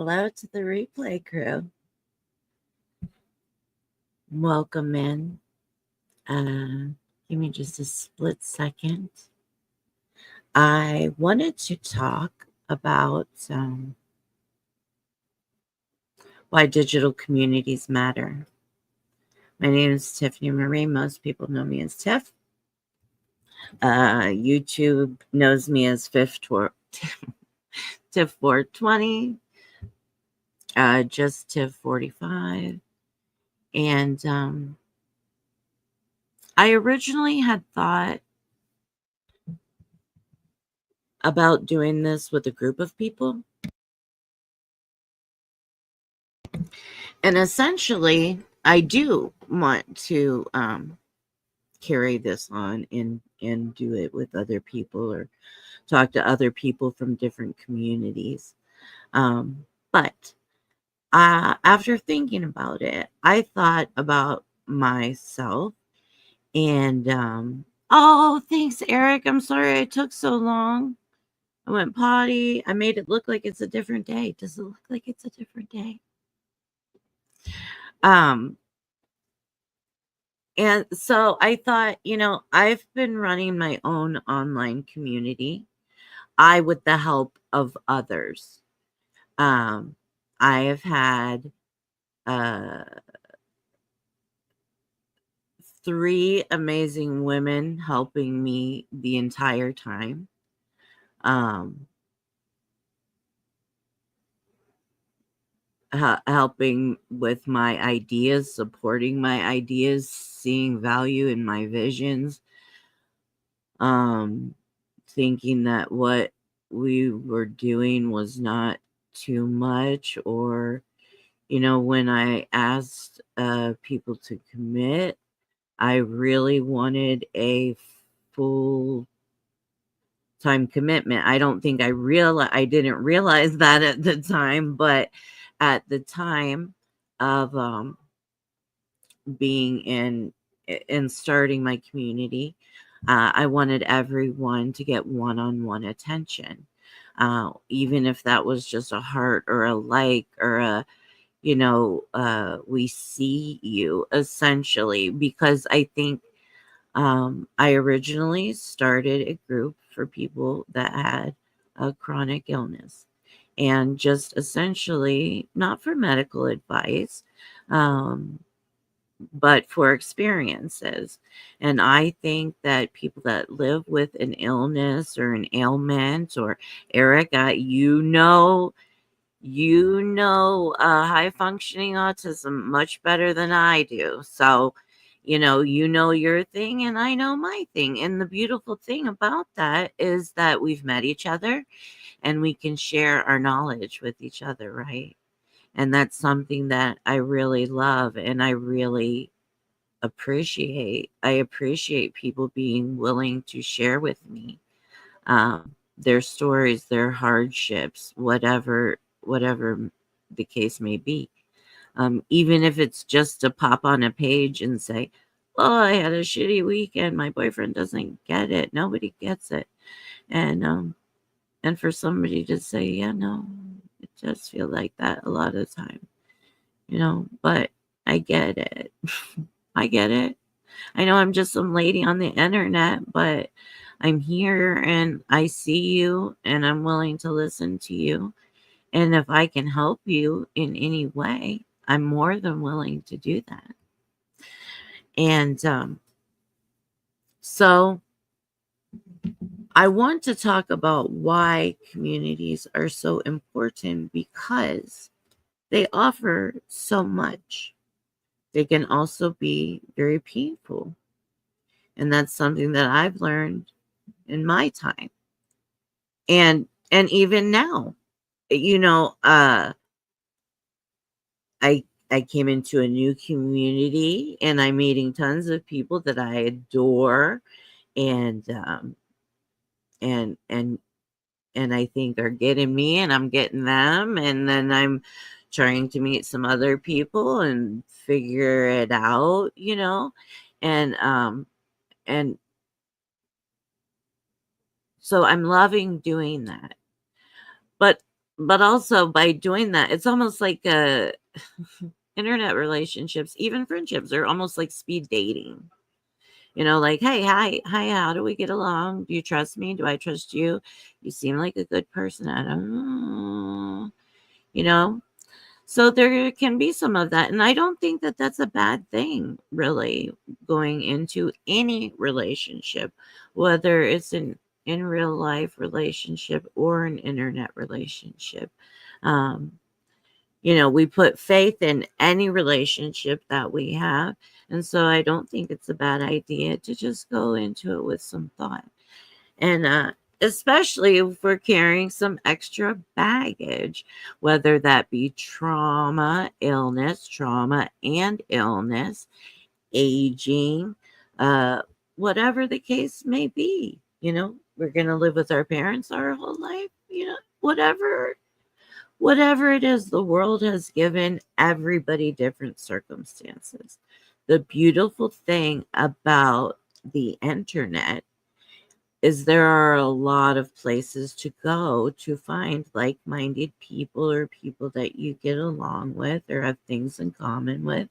Hello to the replay crew. Welcome in. Give me just a split second. I wanted to talk about why digital communities matter. My name is Tiffany Marie. Most people know me as Tiff. YouTube knows me as Tiff420, just Tiff45. And I originally had thought about doing this with a group of people. And essentially, I do want to carry this on and do it with other people or talk to other people from different communities. But after thinking about it, I thought about myself and oh, thanks, Eric. I'm sorry it took so long. I went potty. I made it look like it's a different day. Does it look like it's a different day? And so I thought, I've been running my own online community. With the help of others. I have had 3 amazing women helping me the entire time. Helping with my ideas, supporting my ideas, seeing value in my visions, thinking that what we were doing was not too much, or when I asked people to commit, I really wanted a full time commitment. I don't think I didn't realize that at the time, but at the time of being in starting my community, I wanted everyone to get one-on-one attention, even if that was just a heart or a like or a we see you, essentially, because I think I originally started a group for people that had a chronic illness, and just essentially not for medical advice, but for experiences. And I think that people that live with an illness or an ailment, or Eric, high functioning autism much better than I do. So, you know your thing and I know my thing. And the beautiful thing about that is that we've met each other and we can share our knowledge with each other, right? And that's something that I really love and I really appreciate. I appreciate people being willing to share with me their stories, their hardships, whatever the case may be. Even if it's just to pop on a page and say, "Oh, I had a shitty weekend. My boyfriend doesn't get it. Nobody gets it." And for somebody to say, "Yeah, no, it does feel like that a lot of the time," but I get it. I get it. I know I'm just some lady on the internet, but I'm here and I see you and I'm willing to listen to you. And if I can help you in any way, I'm more than willing to do that. And so I want to talk about why communities are so important, because they offer so much. They can also be very painful. And that's something that I've learned in my time. And even now, I came into a new community and I'm meeting tons of people that I adore and and and and I think are getting me and I'm getting them, and then I'm trying to meet some other people and figure it out, and so I'm loving doing that. But but also by doing that, it's almost like internet relationships, even friendships, are almost like speed dating. Like, hey, hi, how do we get along? Do you trust me? Do I trust you? You seem like a good person. I don't know. You know, so there can be some of that. And I don't think that that's a bad thing, really, going into any relationship, whether it's an in real life relationship or an internet relationship. Um, we put faith in any relationship that we have. And so I don't think it's a bad idea to just go into it with some thought. And especially if we're carrying some extra baggage, whether that be trauma and illness, aging, uh, whatever the case may be. We're going to live with our parents our whole life, whatever it is, the world has given everybody different circumstances. The beautiful thing about the internet is there are a lot of places to go to find like-minded people or people that you get along with or have things in common with.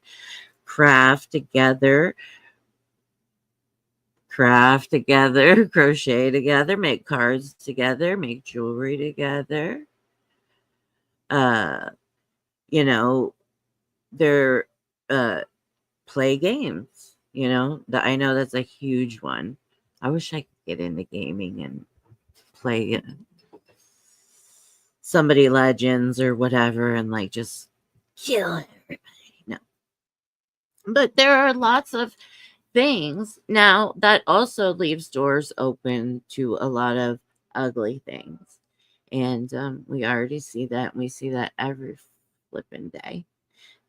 Craft together, crochet together, make cards together, make jewelry together. Uh, you know, they're play games. That I know that's a huge one. I wish I could get into gaming and play somebody legends or whatever and like just kill everybody. No. But there are lots of things now that also leaves doors open to a lot of ugly things. And we already see that. We see that every flipping day.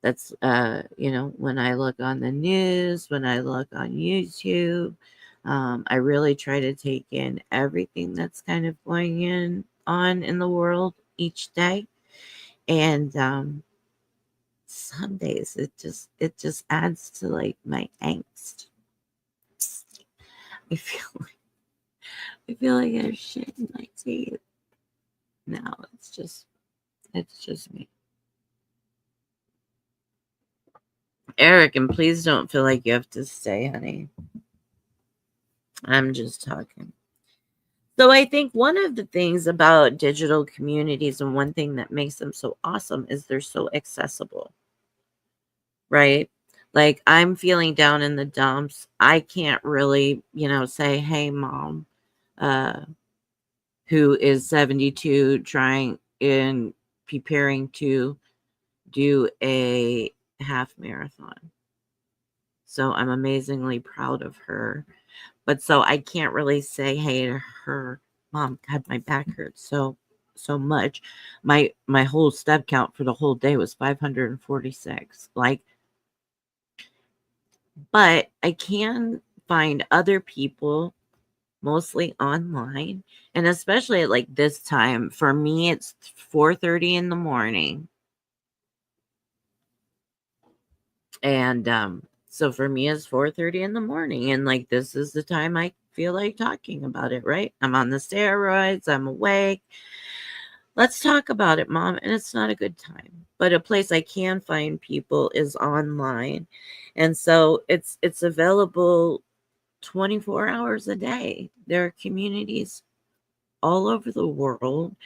That's when I look on the news, when I look on YouTube, I really try to take in everything that's kind of going on in the world each day. And some days it just adds to like my angst. I feel like I have shit in my teeth. No, it's just me. Eric, and please don't feel like you have to stay, honey. I'm just talking. So I think one of the things about digital communities and one thing that makes them so awesome is they're so accessible, right? Like I'm feeling down in the dumps. I can't really, say, hey, mom, uh, who is 72, trying and preparing to do a half marathon. So I'm amazingly proud of her. But so I can't really say hey to her, mom, God, my back hurts so much. My whole step count for the whole day was 546. But I can find other people mostly online, and especially at like this time. For me, it's 4:30 in the morning. And so for me it's 4:30 in the morning, and like this is the time I feel like talking about it, right? I'm on the steroids, I'm awake. Let's talk about it, mom. And it's not a good time. But a place I can find people is online. And so it's available 24 hours a day. There are communities all over the world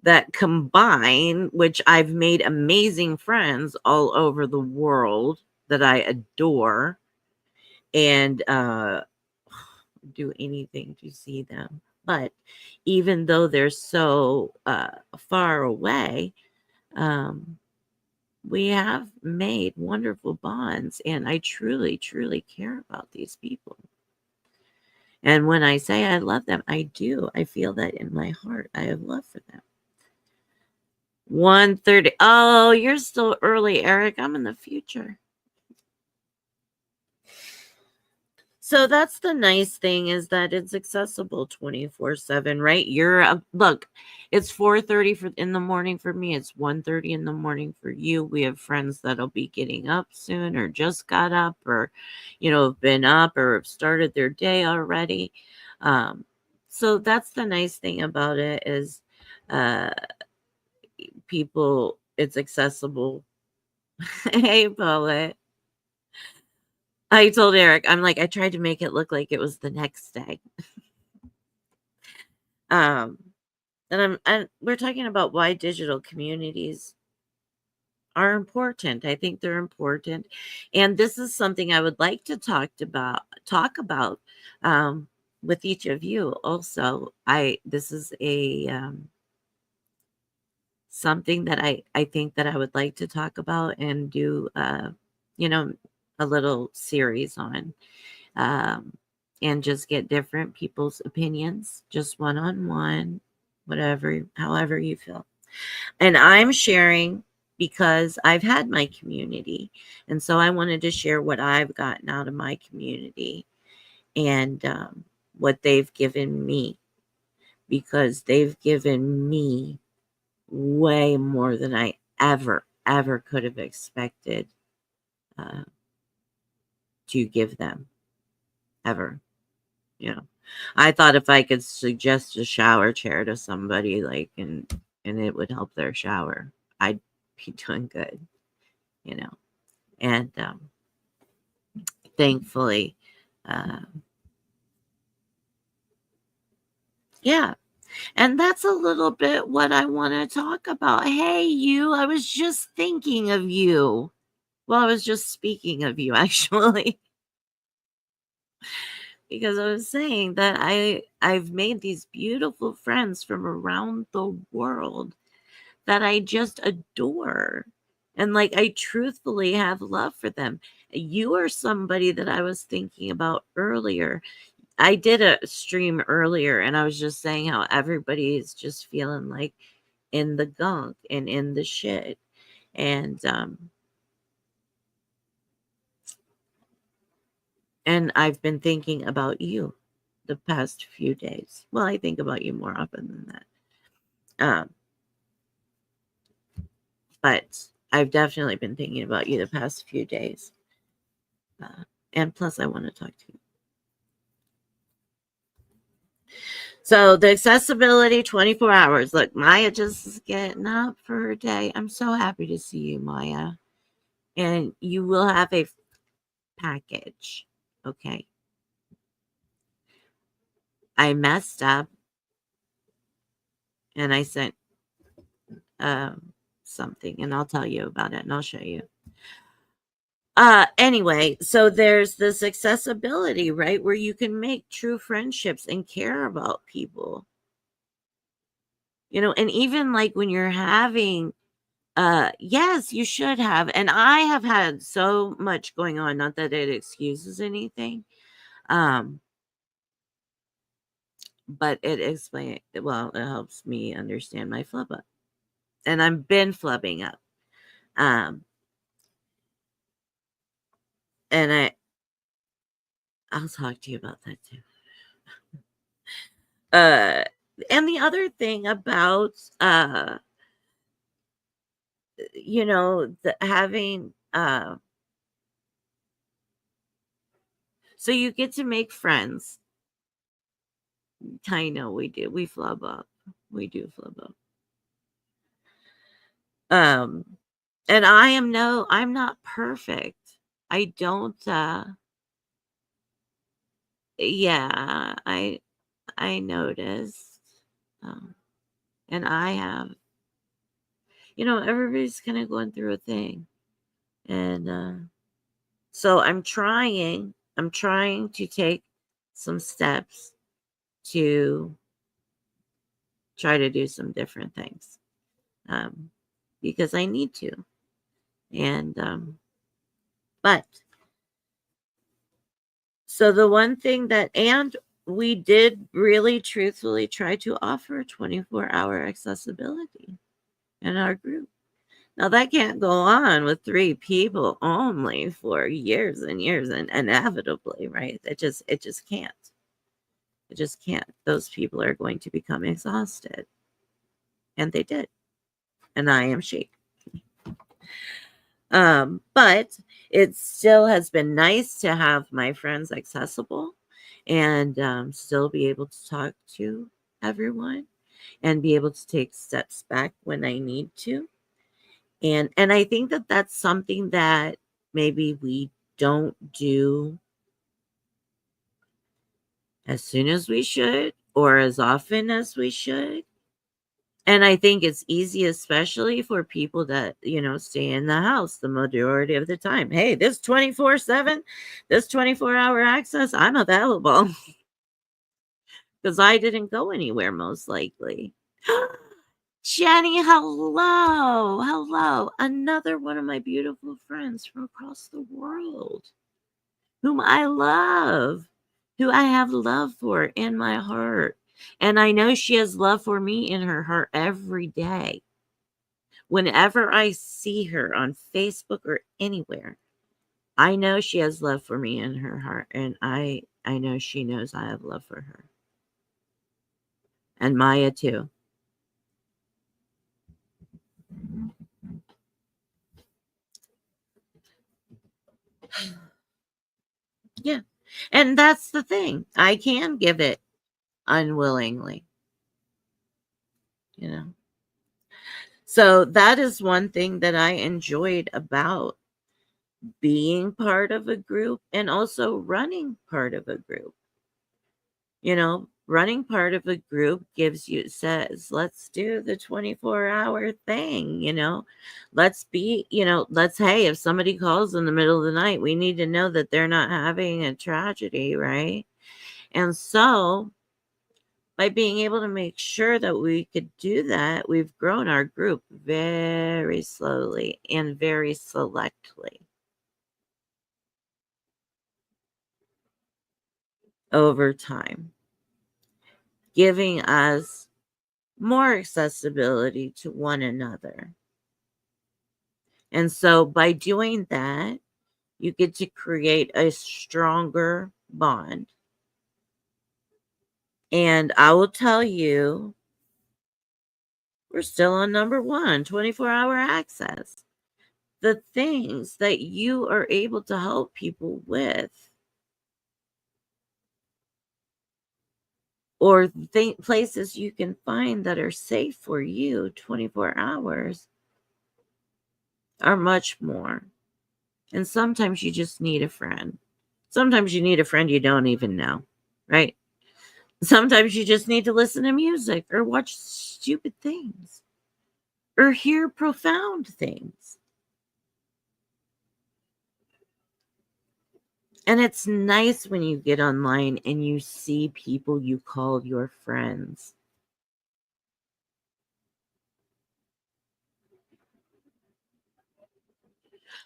that combine, which I've made amazing friends all over the world that I adore and do anything to see them. But even though they're so far away, um, we have made wonderful bonds, and I truly, truly care about these people. And when I say I love them, I do. I feel that in my heart. I have love for them. 1:30. Oh, you're still early, Eric. I'm in the future. So that's the nice thing, is that it's accessible 24/7, right? Look, it's 4:30 in the morning for me. It's 1:30 in the morning for you. We have friends that'll be getting up soon or just got up or have been up or have started their day already. So that's the nice thing about it is uh people, it's accessible. Hey, poet. I told Eric, I'm like, I tried to make it look like it was the next day. And we're talking about why digital communities are important. I think they're important, and this is something I would like to talk about with each of you. Also, this is a something that I think that I would like to talk about and do you know a little series on, um, and just get different people's opinions, just one on one, whatever, however you feel. And I'm sharing because I've had my community. And so I wanted to share what I've gotten out of my community and what they've given me, because they've given me way more than I ever could have expected uh, to give them, ever. You know, I thought if I could suggest a shower chair to somebody, like, and it would help their shower, I'd be doing good, you know. And thankfully, uh, yeah. And that's a little bit what I want to talk about. Hey, you, I was just thinking of you. Well, I was just speaking of you, actually, because I was saying that I've made these beautiful friends from around the world that I just adore. And like, I truthfully have love for them. You are somebody that I was thinking about earlier. I did a stream earlier and I was just saying how everybody is just feeling like in the gunk and in the shit. And I've been thinking about you the past few days. Well, I think about you more often than that. Um, but I've definitely been thinking about you the past few days. And plus, I want to talk to you. So the accessibility 24 hours. Look, Maya just is getting up for her day. I'm so happy to see you, Maya. And you will have a package. Okay. I messed up and I sent something, and I'll tell you about it and I'll show you. Anyway, so there's this accessibility, right, where you can make true friendships and care about people. You know, and even like when you're having yes, you should have. And I have had so much going on, not that it excuses anything. Um, but it helps me understand my flub up. And I've been flubbing up. Um, and I'll talk to you about that too. Uh, and the other thing about having so you get to make friends. I know we do. We flub up. We do flub up. And I'm not perfect. I don't yeah, I noticed. Um, and I have, everybody's kind of going through a thing. And so I'm trying to take some steps to try to do some different things. Because I need to. And but so the one thing and we did really truthfully try to offer 24-hour accessibility in our group. Now that can't go on with 3 people only for years and years, and inevitably, right? It just can't. It just can't. Those people are going to become exhausted. And they did. And I am she. But it still has been nice to have my friends accessible and still be able to talk to everyone. and be able to take steps back when I need to. And I think that that's something that maybe we don't do as soon as we should or as often as we should. And I think it's easy, especially for people that, stay in the house the majority of the time. Hey, this 24/7, this 24-hour access, I'm available because I didn't go anywhere, most likely. Jenny, hello. Hello. Another one of my beautiful friends from across the world, whom I love, who I have love for in my heart. And I know she has love for me in her heart every day. Whenever I see her on Facebook or anywhere, I know she has love for me in her heart. And I know she knows I have love for her. And Maya too. Yeah. And that's the thing. I can give it unwillingly, you know. So that is one thing that I enjoyed about being part of a group and also running part of a group. Running part of a group says, let's do the 24-hour thing, hey, if somebody calls in the middle of the night, we need to know that they're not having a tragedy, right? And so by being able to make sure that we could do that, we've grown our group very slowly and very selectively over time, giving us more accessibility to one another. And so by doing that, you get to create a stronger bond. And I will tell you, we're still on number one, 24-hour access. The things that you are able to help people with, or places you can find that are safe for you 24 hours, are much more. And sometimes you just need a friend. Sometimes you need a friend you don't even know, right? Sometimes you just need to listen to music or watch stupid things or hear profound things. And it's nice when you get online and you see people you call your friends.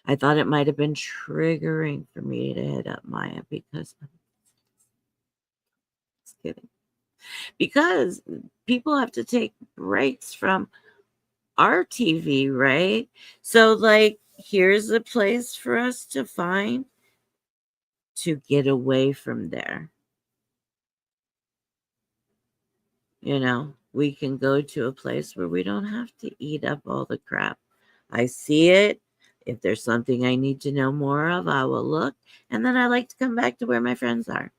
I thought it might have been triggering for me to hit up Maya because I'm just kidding. Because people have to take breaks from our TV, right? So, here's a place for us to find to get away from there. We can go to a place where we don't have to eat up all the crap. I see it. If there's something I need to know more of, I will look. And then I like to come back to where my friends are.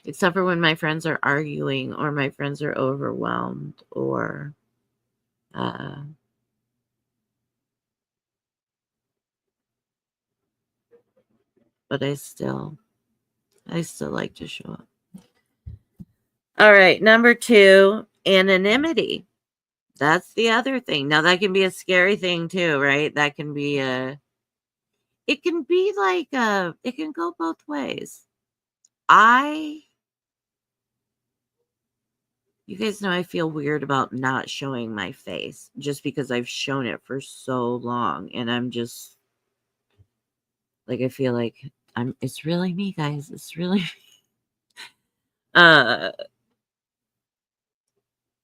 Except for when my friends are arguing or my friends are overwhelmed or but I still like to show up. All right, number 2, anonymity. That's the other thing. Now that can be a scary thing too, right? That can be it can be it can go both ways. You guys know I feel weird about not showing my face just because I've shown it for so long and I'm just I feel like it's really me, guys. It's really me.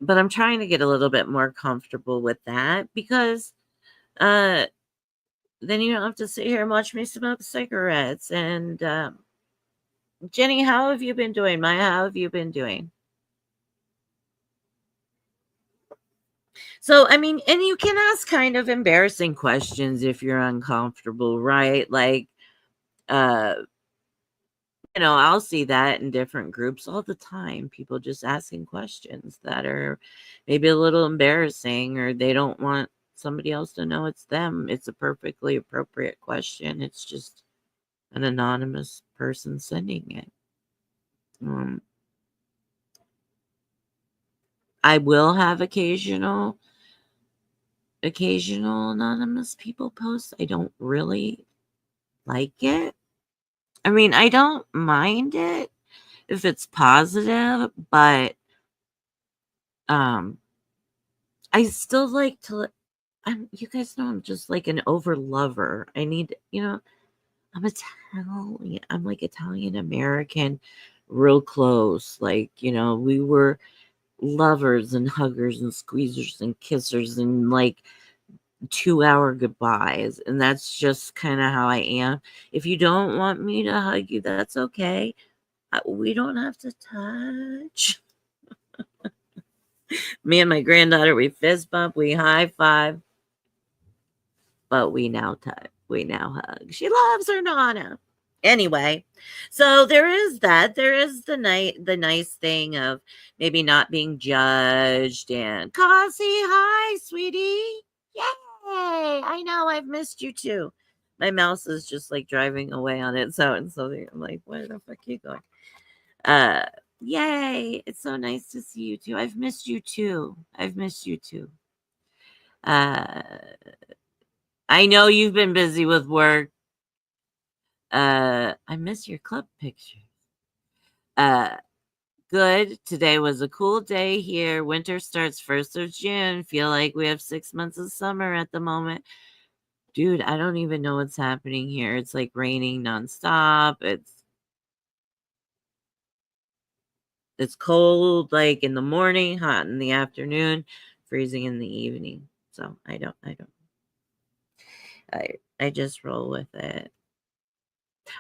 But I'm trying to get a little bit more comfortable with that because then you don't have to sit here and watch me smoke cigarettes. And Jenny, how have you been doing? Maya, how have you been doing? So, and you can ask kind of embarrassing questions if you're uncomfortable, right? I'll see that in different groups all the time. People just asking questions that are maybe a little embarrassing, or they don't want somebody else to know it's them. It's a perfectly appropriate question. It's just an anonymous person sending it. Um, I will have occasional anonymous people post. I don't really like it. I mean, I don't mind it if it's positive, but um I still like to you guys know I'm just like an over lover. I need, I'm Italian. I'm like Italian American, real close. Like, we were lovers and huggers and squeezers and kissers and like 2-hour goodbyes. And that's just kind of how I am. If you don't want me to hug you, that's okay. We don't have to touch. Me and my granddaughter, we fist bump, we high five, but we now touch, we now hug. She loves her Nana. Anyway, so there is that. There is the nice thing of maybe not being judged. And Cassie, hi, sweetie. Yay! I know I've missed you too. My mouse is just like driving away on its own. So I'm like, where the fuck are you going? Uh, yay! It's so nice to see you too. I've missed you too. I've missed you too. Uh, I know you've been busy with work. I miss your club picture. Uh, good. Today was a cool day here. Winter starts 1st of June. Feel like we have 6 months of summer at the moment. Dude, I don't even know what's happening here. It's like raining nonstop. It's cold like in the morning, hot in the afternoon, freezing in the evening. So I just roll with it.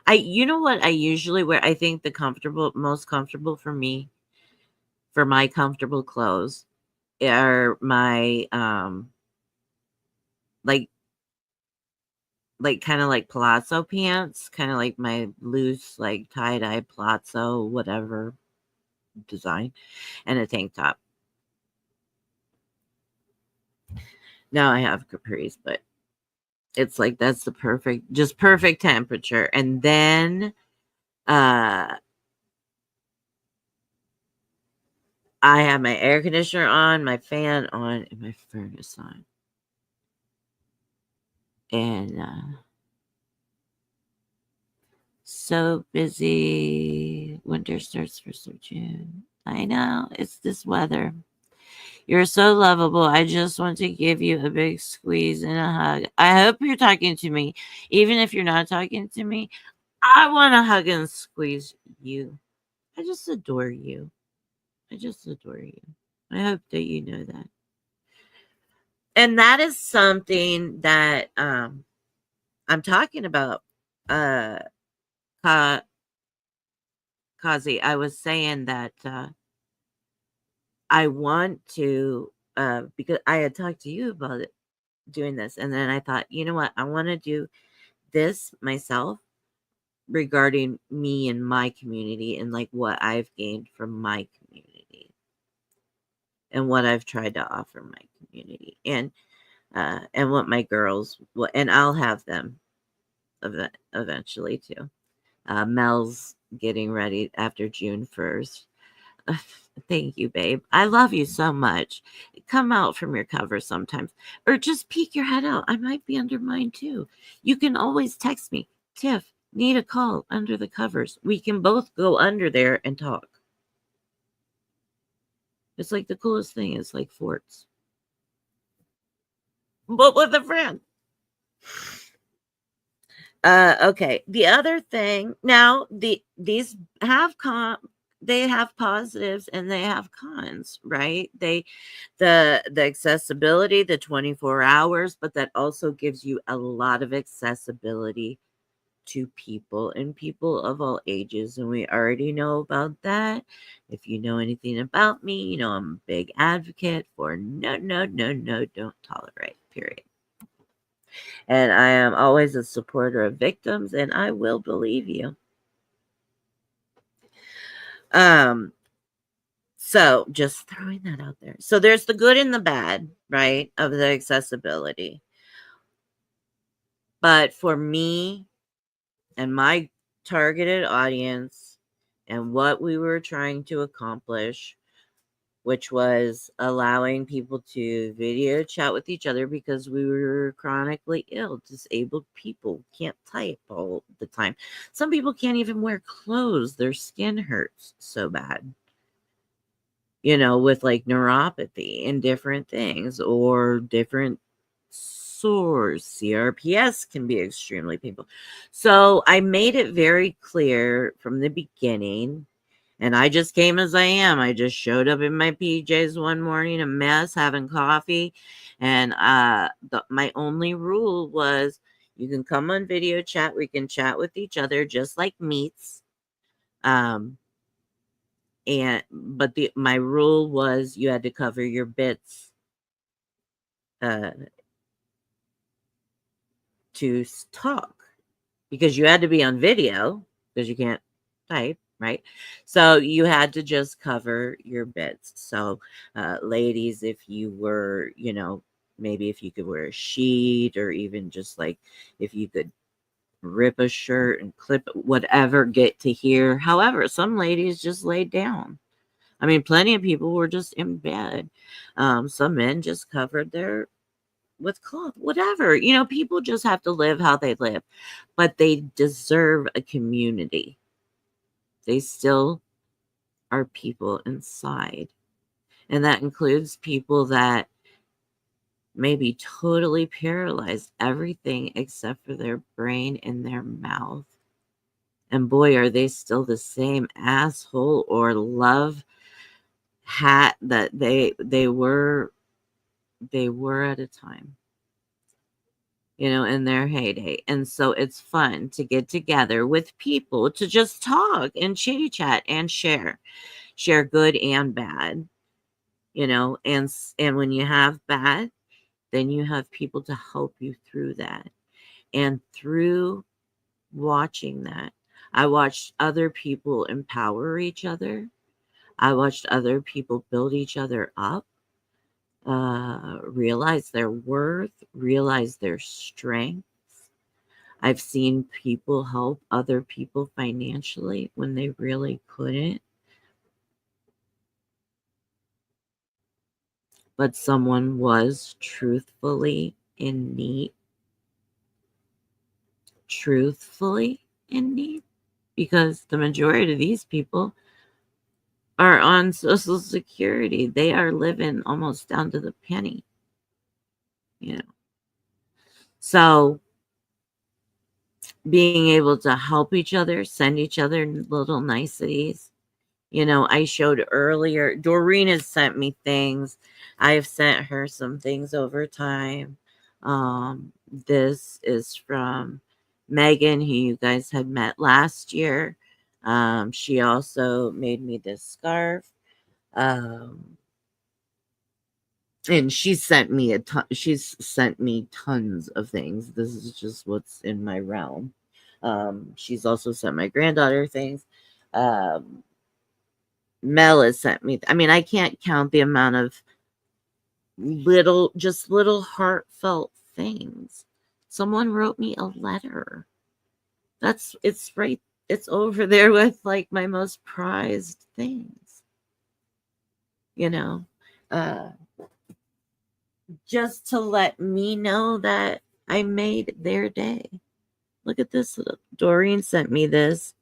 You know what I usually wear? I think the most comfortable for me, for my comfortable clothes, are my like kind of like palazzo pants, kind of like my loose like tie-dye palazzo whatever design, and a tank top. Now I have capris, but it's like that's the perfect temperature. And then uh I have my air conditioner on, my fan on, and my furnace on. And so busy. Winter starts 1st of June. I know, it's this weather. You're so lovable. I just want to give you a big squeeze and a hug. I hope you're talking to me. Even if you're not talking to me, I want to hug and squeeze you. I just adore you. I just adore you. I hope that you know that. And that is something that I'm talking about. Ka- Kazi, I was saying that I want to, because I had talked to you about it, doing this, and then I thought, you know what, I want to do this myself regarding me and my community and like what I've gained from my community and what I've tried to offer my community and what my girls will, and I'll have them eventually too. Mel's getting ready after June 1st. Thank you, babe. I love you so much. Come out from your cover sometimes, or just peek your head out. I might be under mine too. You can always text me, Tiff. Need a call under the covers. We can both go under there and talk. It's like the coolest thing. It's like forts, but with a friend. Okay. The other thing now, these have they have positives and they have cons, right? The accessibility, the 24 hours, but that also gives you a lot of accessibility to people and people of all ages. And we already know about that. If you know anything about me, I'm a big advocate for no, don't tolerate, period. And I am always a supporter of victims, and I will believe you. So just throwing that out there. So there's the good and the bad, right, of the accessibility. But for me and my targeted audience and what we were trying to accomplish, which was allowing people to video chat with each other because we were chronically ill, disabled people can't type all the time. Some people can't even wear clothes. Their skin hurts so bad, with like neuropathy and different things or different sores. CRPS can be extremely painful. So I made it very clear from the beginning. And I just came as I am. I just showed up in my PJs one morning, a mess, having coffee. And my only rule was you can come on video chat. We can chat with each other just like meets. But my rule was you had to cover your bits uh, to talk because you had to be on video because you can't type, right? So you had to just cover your bits. So, ladies, if you were, maybe if you could wear a sheet or even just like if you could rip a shirt and clip it, whatever, get to hear. However, some ladies just laid down. I mean, plenty of people were just in bed. Some men just covered their with cloth, whatever. People just have to live how they live, but they deserve a community. They still are people inside. And that includes people that may be totally paralyzed, everything except for their brain and their mouth. And boy, are they still the same asshole or love hat that they were at a time, in their heyday. And so it's fun to get together with people to just talk and chitty chat and share good and bad, and when you have bad, then you have people to help you through that. And through watching that, I watched other people empower each other. I watched other people build each other up, realize their worth, realize their strength. I've seen people help other people financially when they really couldn't, but someone was truthfully in need, because the majority of these people are on Social Security. They are living almost down to the penny, you know. So being able to help each other, send each other little niceties. I showed earlier, Doreen has sent me things. I have sent her some things over time. This is from Megan, who you guys had met last year. She also made me this scarf. And she's sent me tons of things. This is just what's in my realm. She's also sent my granddaughter things. Mel has sent me, I mean, I can't count the amount of little heartfelt things. Someone wrote me a letter. It's over there with like my most prized things, you know, uh, just to let me know that I made their day. Look at this. Doreen sent me this.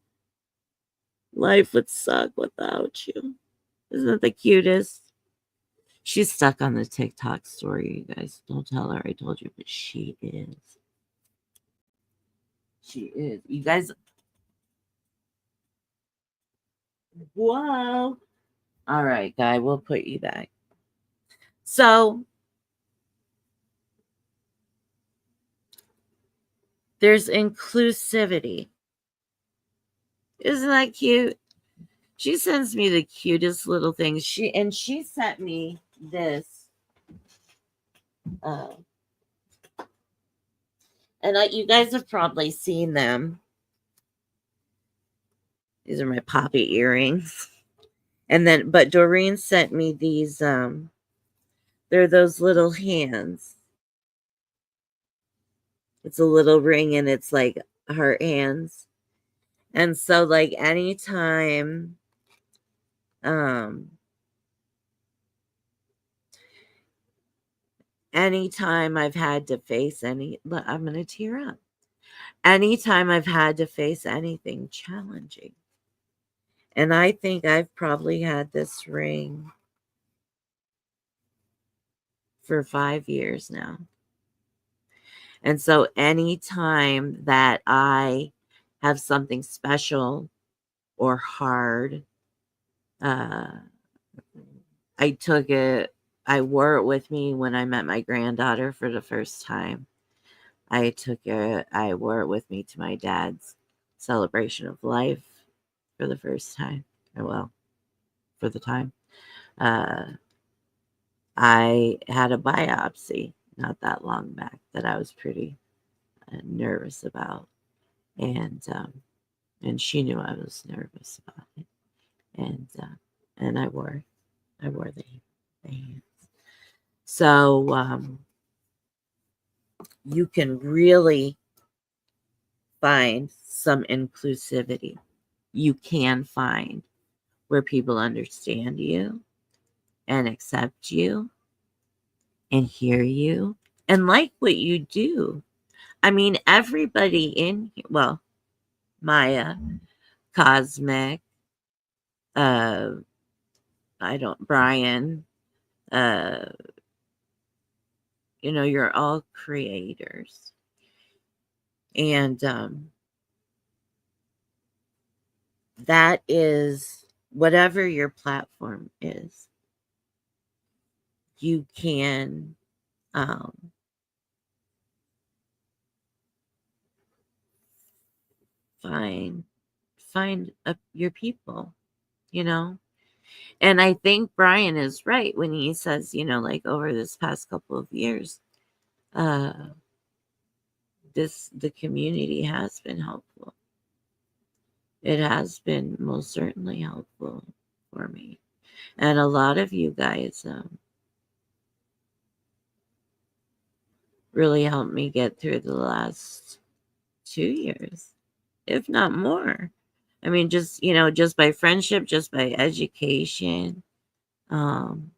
Life would suck without you. Isn't that the cutest? She's stuck on the TikTok story, you guys. Don't tell her I told you, but she is. She is. You guys. Whoa. All right, guy, we'll put you back. So there's inclusivity. Isn't that cute? She sends me the cutest little things. She sent me this. Uh, you guys have probably seen them. These are my poppy earrings. And then, but Doreen sent me these, they're those little hands. It's a little ring and it's like her hands. And so like um anytime I've had to face I'm going to tear up. Anytime I've had to face anything challenging. And I think I've probably had this ring for 5 years now. And so anytime that I have something special or hard, uh, I took it, I wore it with me when I met my granddaughter for the first time. I took it, I wore it with me to my dad's celebration of life for the first time. Well, for the time. Uh, I had a biopsy not that long back that I was pretty nervous about. And she knew I was nervous about it. And I wore the hands. So you can really find some inclusivity. You can find where people understand you and accept you and hear you and like what you do. I mean, everybody in here, well, Maya, Cosmic, uh, Brian, uh, you're all creators. And that is whatever your platform is, you can find your people, and I think Brian is right when he says, like over this past couple of years, the community has been helpful. It has been most certainly helpful for me, and a lot of you guys really helped me get through the last 2 years, if not more. I mean, just by friendship, just by education, and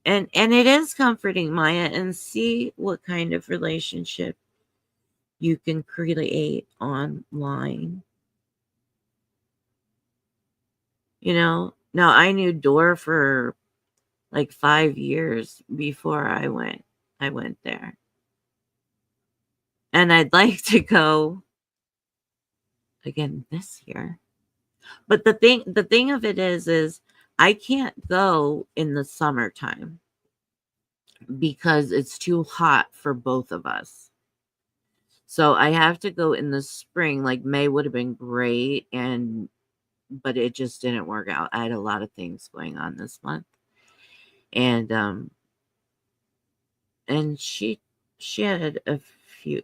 it is comforting, Maya, and see what kind of relationship you can create online. Now I knew Dor for like 5 years before I went there, and I'd like to go again this year. But the thing of it is I can't go in the summertime because it's too hot for both of us. So I have to go in the spring. Like May would have been great, but it just didn't work out. I had a lot of things going on this month. And she had a few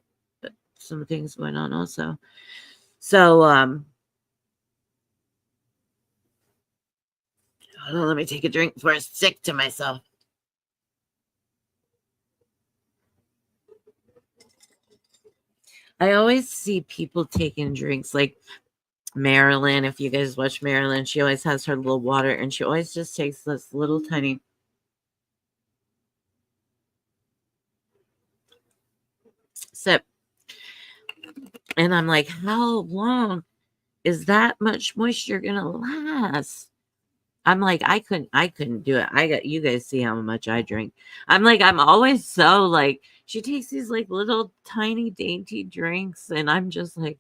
some things going on also. So hold on, let me take a drink before I sick to myself. I always see people taking drinks like Marilyn. If you guys watch Marilyn, she always has her little water and she always just takes this little tiny sip. And I'm like, how long is that much moisture gonna last? I'm like, I couldn't do it. You guys see how much I drink. I'm like, I'm always so like, she takes these like little tiny dainty drinks, and I'm just like,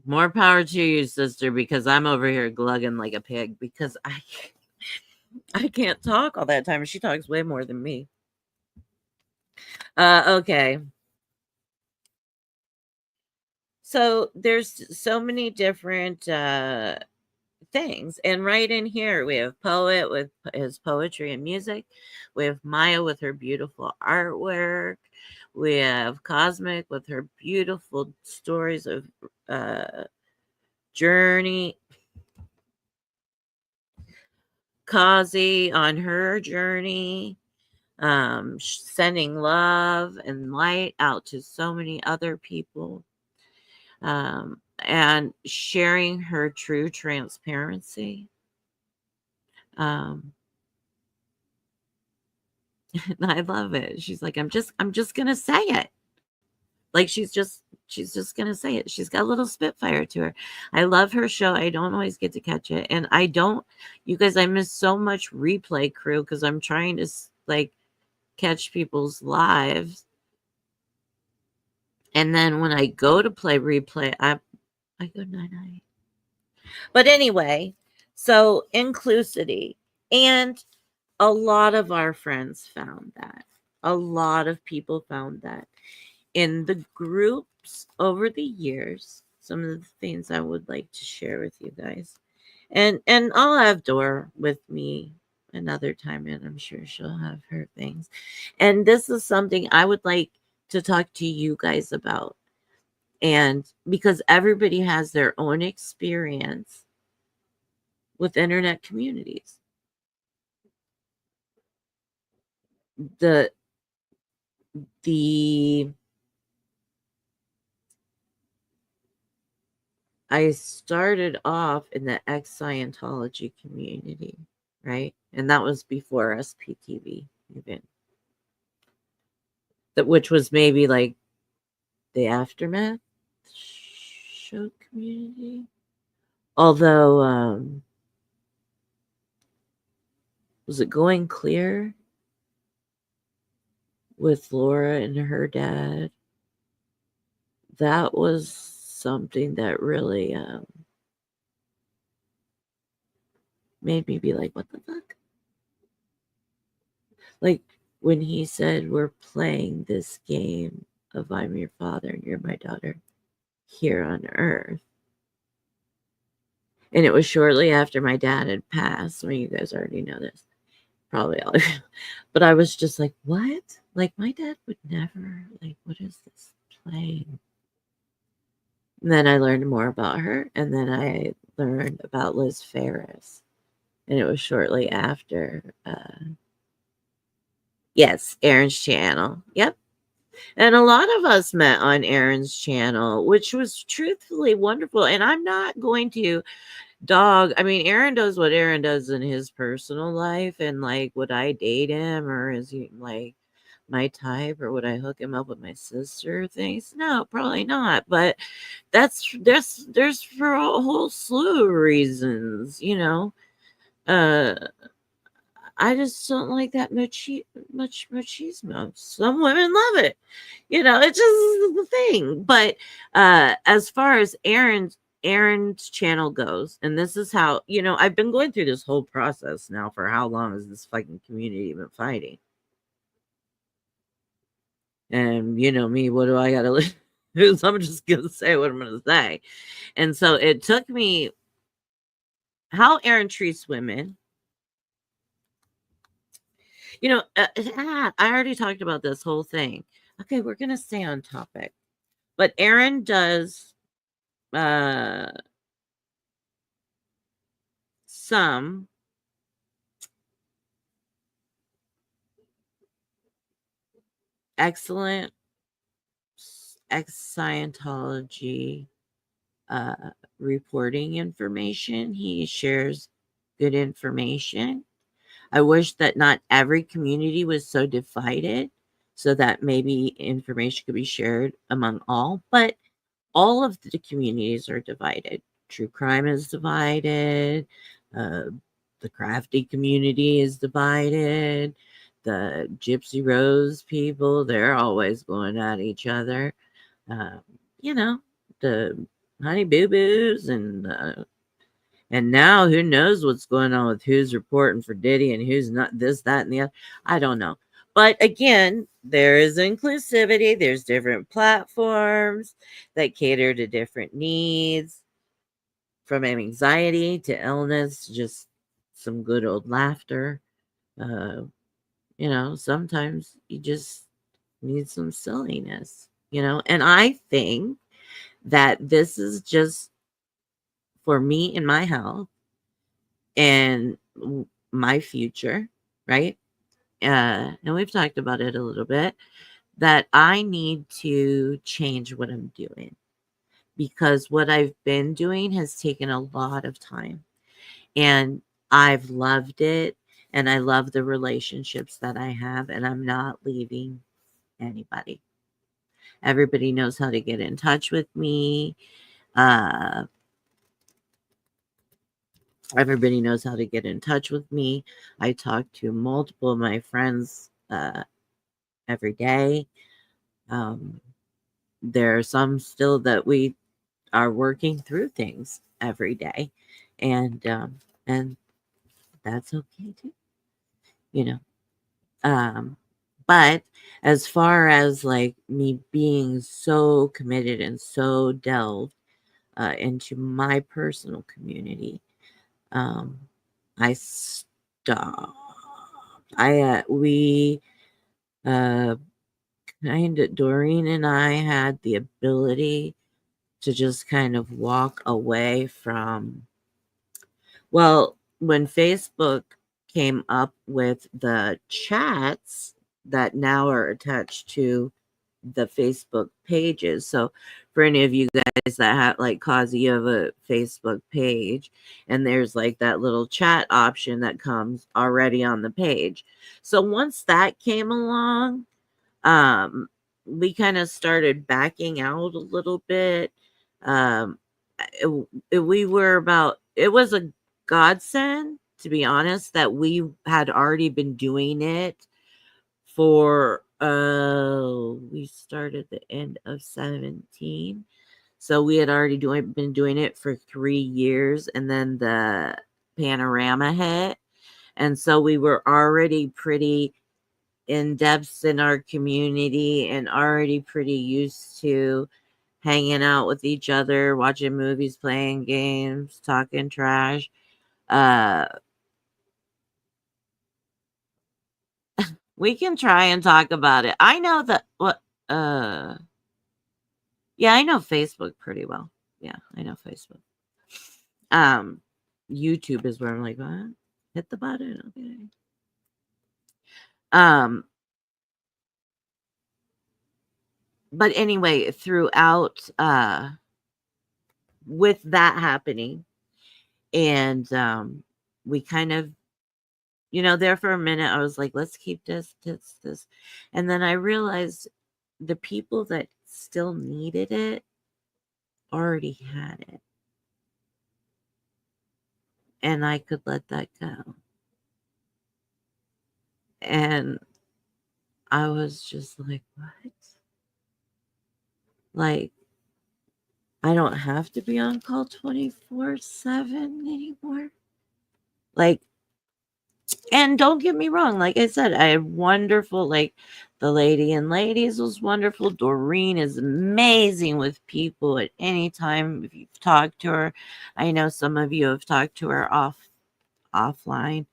more power to you, sister, because I'm over here glugging like a pig because I can't talk all that time. She talks way more than me. Okay. So there's so many different things. And right in here, we have Poet with his poetry and music. We have Maya with her beautiful artwork. We have Cosmic with her beautiful stories of journey. Kazi on her journey, sending love and light out to so many other people, and sharing her true transparency. Um, and I love it. She's like, I'm just gonna say it. Like she's just gonna say it. She's got a little spitfire to her. I love her show. I don't always get to catch it, and I don't. You guys, I miss so much replay crew because I'm trying to like catch people's lives, and then when I go to play replay, I go night night. But anyway, so inclusivity, and a lot of our friends found that. A lot of people found that in the groups over the years. Some of the things I would like to share with you guys, and I'll have Dora with me another time, and I'm sure she'll have her things. And this is something I would like to talk to you guys about, and because everybody has their own experience with internet communities. The the I started off in the ex-Scientology community, right? And that was before SPTV even. That which was maybe like the aftermath show community. Although was it Going Clear with Laura and her dad? That was something that really made me be like, what the fuck? Like when he said, we're playing this game of I'm your father and you're my daughter here on earth. And it was shortly after my dad had passed. Well, you guys already know this. Probably all of you. But I was just like, what? Like, my dad would never, like, what is this playing? And then I learned more about her. And then I learned about Liz Ferris. And it was shortly after. Yes, Aaron's channel. Yep. And a lot of us met on Aaron's channel, which was truthfully wonderful. And I'm not going to I mean, Aaron does what Aaron does in his personal life. And like, would I date him, or is he like my type, or would I hook him up with my sister things? No, probably not. But there's for a whole slew of reasons, you know. I just don't like that much machismo. Some women love it. You know, it's just the thing. But as far as Aaron's channel goes, and this is how, you know, I've been going through this whole process now for how long has this fucking community been fighting? And you know me, what do I gotta lose? I'm just gonna say what I'm gonna say. And so it took me how Aaron treats women. You know, I already talked about this whole thing. Okay, we're gonna stay on topic. But Aaron does uh some excellent ex-Scientology reporting information. He shares good information. I wish that not every community was so divided so that maybe information could be shared among all, but all of the communities are divided. True crime is divided. Uh, the crafty community is divided. The Gypsy Rose people, they're always going at each other. Uh, you know, the Honey Boo Boos and now who knows what's going on with who's reporting for Diddy and who's not, this, that, and the other. I don't know. But again, there is inclusivity. There's different platforms that cater to different needs, from anxiety to illness, just some good old laughter. Uh, you know, sometimes you just need some silliness, you know. And I think that this is just for me and my health and my future, right? And we've talked about it a little bit, that I need to change what I'm doing because what I've been doing has taken a lot of time and I've loved it and I love the relationships that I have and I'm not leaving anybody. Everybody knows how to get in touch with me. Uh, Everybody knows how to get in touch with me. I talk to multiple of my friends every day. Um, there are some still that we are working through things every day, and that's okay too, you know. Um, but as far as like me being so committed and so delved into my personal community, um, I stopped. We uh, kind of Doreen and I had the ability to just kind of walk away from. Well, when Facebook came up with the chats that now are attached to the Facebook pages. So for any of you guys that have like Kazi, you have a Facebook page and there's like that little chat option that comes already on the page. So once that came along, um we kind of started backing out a little bit. Um we were about it was a godsend, to be honest, that we had already been doing it for we started the end of 17, so we had already been doing it for 3 years and then the panorama hit, and so we were already pretty in depth in our community and already pretty used to hanging out with each other, watching movies, playing games, talking trash. Uh, we can try and talk about it. I know that what yeah, I know Facebook pretty well. Yeah, I know Facebook. Um YouTube is where I'm like, what? Hit the button, okay. Um but anyway, throughout with that happening and we kind of there for a minute, I was like, let's keep this. And then I realized the people that still needed it already had it. And I could let that go. And I was just like, what? Like, I don't have to be on call 24/7 anymore. Like, and don't get me wrong, like I said, I had wonderful, like the lady in ladies was wonderful. Doreen is amazing with people at any time. If you've talked to her, I know some of you have talked to her offline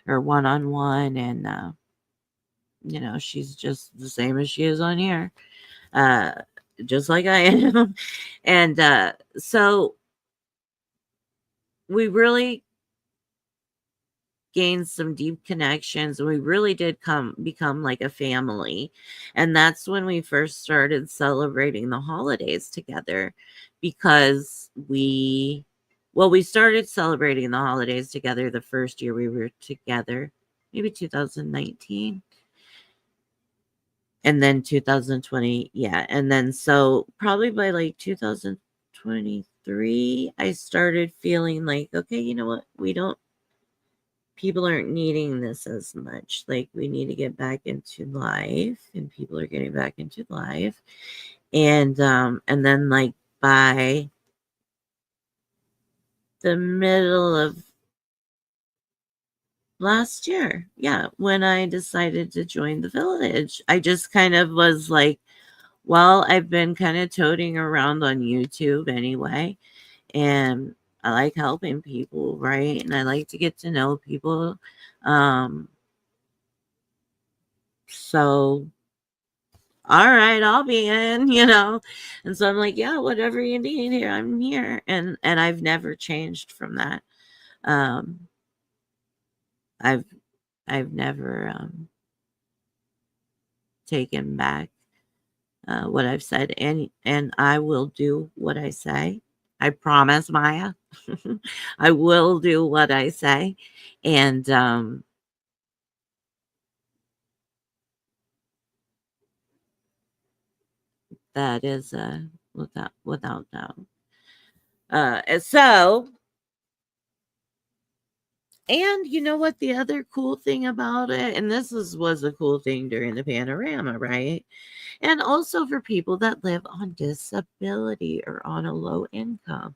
or one-on-one, and she's just the same as she is on here. Uh just like I am. And so we really gained some deep connections and we really did become like a family, and that's when we first started celebrating the holidays together because we started celebrating the holidays together the first year we were together, maybe 2019, and then 2020, yeah, and then so probably by like 2023 I started feeling like, okay, you know what, we don't people aren't needing this as much. Like we need to get back into life, and people are getting back into life. And then like by the middle of last year, yeah, when I decided to join the village, I just kind of was like, well, I've been kind of toting around on YouTube anyway, and I like helping people, right? And I like to get to know people. Um, so all right, I'll be in. And so I'm like, yeah, whatever you need here, I'm here. And I've never changed from that. Um I've I've never taken back what I've said, and I will do what I say. I promise, Maya. I will do what I say, and that is without doubt. And so, and you know what? The other cool thing about it, and was a cool thing during the panorama, right? And also for people that live on disability or on a low income.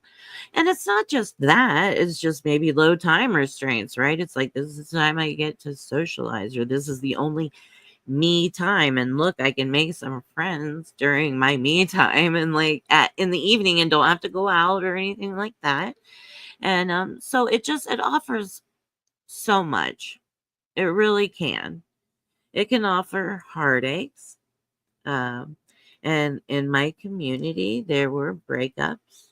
And it's not just that, it's just maybe low time restraints, right? It's like, this is the time I get to socialize, or this is the only me time. And look, I can make some friends during my me time and like in the evening and don't have to go out or anything like that. And so it offers so much. It really can. It can offer heartaches. Um, and in my community, there were breakups.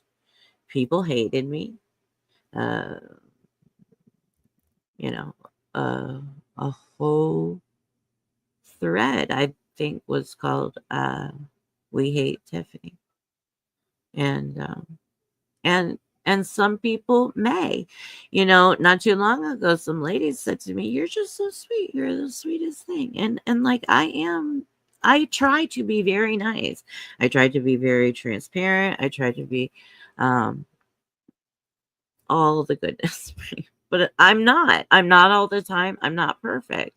People hated me. Uh, you know, uh, a whole thread I think was called "We Hate Tiffany," and and and some people may, not too long ago, some ladies said to me, "You're just so sweet. You're the sweetest thing," and like I am. I try to be very nice. I try to be very transparent. I try to be um, all the goodness, but I'm not. I'm not all the time. I'm not perfect.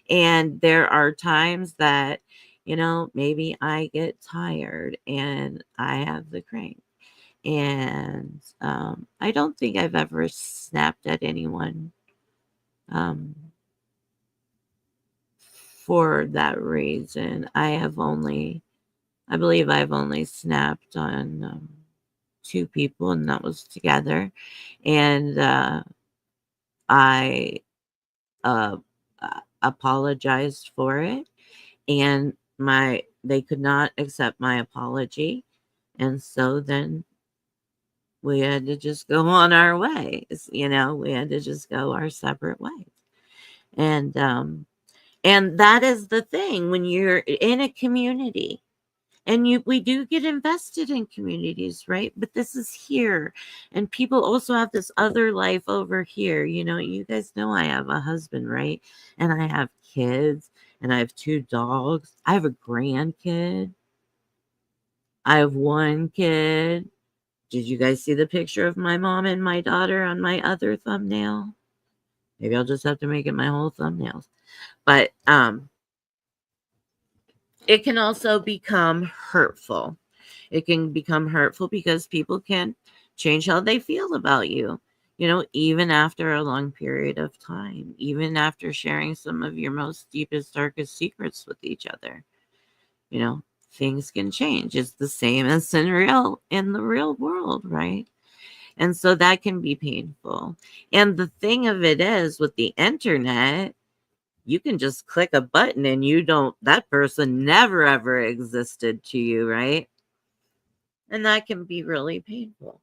And there are times that, maybe I get tired and I have the crank. And I don't think I've ever snapped at anyone um, for that reason. I believe I've only snapped on two people, and that was together. And I uh, apologized for it, and they could not accept my apology, and so then we had to just go on our ways. We had to just go our separate ways. And that is the thing when you're in a community, and we do get invested in communities, right? But this is here, and people also have this other life over here. You guys know I have a husband, right? And I have kids, and I have two dogs. I have a grandkid. I have one kid. Did you guys see the picture of my mom and my daughter on my other thumbnail? Maybe I'll just have to make it my whole thumbnails. But it can also become hurtful. It can become hurtful because people can change how they feel about you, even after a long period of time, even after sharing some of your most deepest, darkest secrets with each other. You know, things can change. It's the same as in the real world, right? And so that can be painful. And the thing of it is with the internet, you can just click a button and that person never ever existed to you, right? And that can be really painful.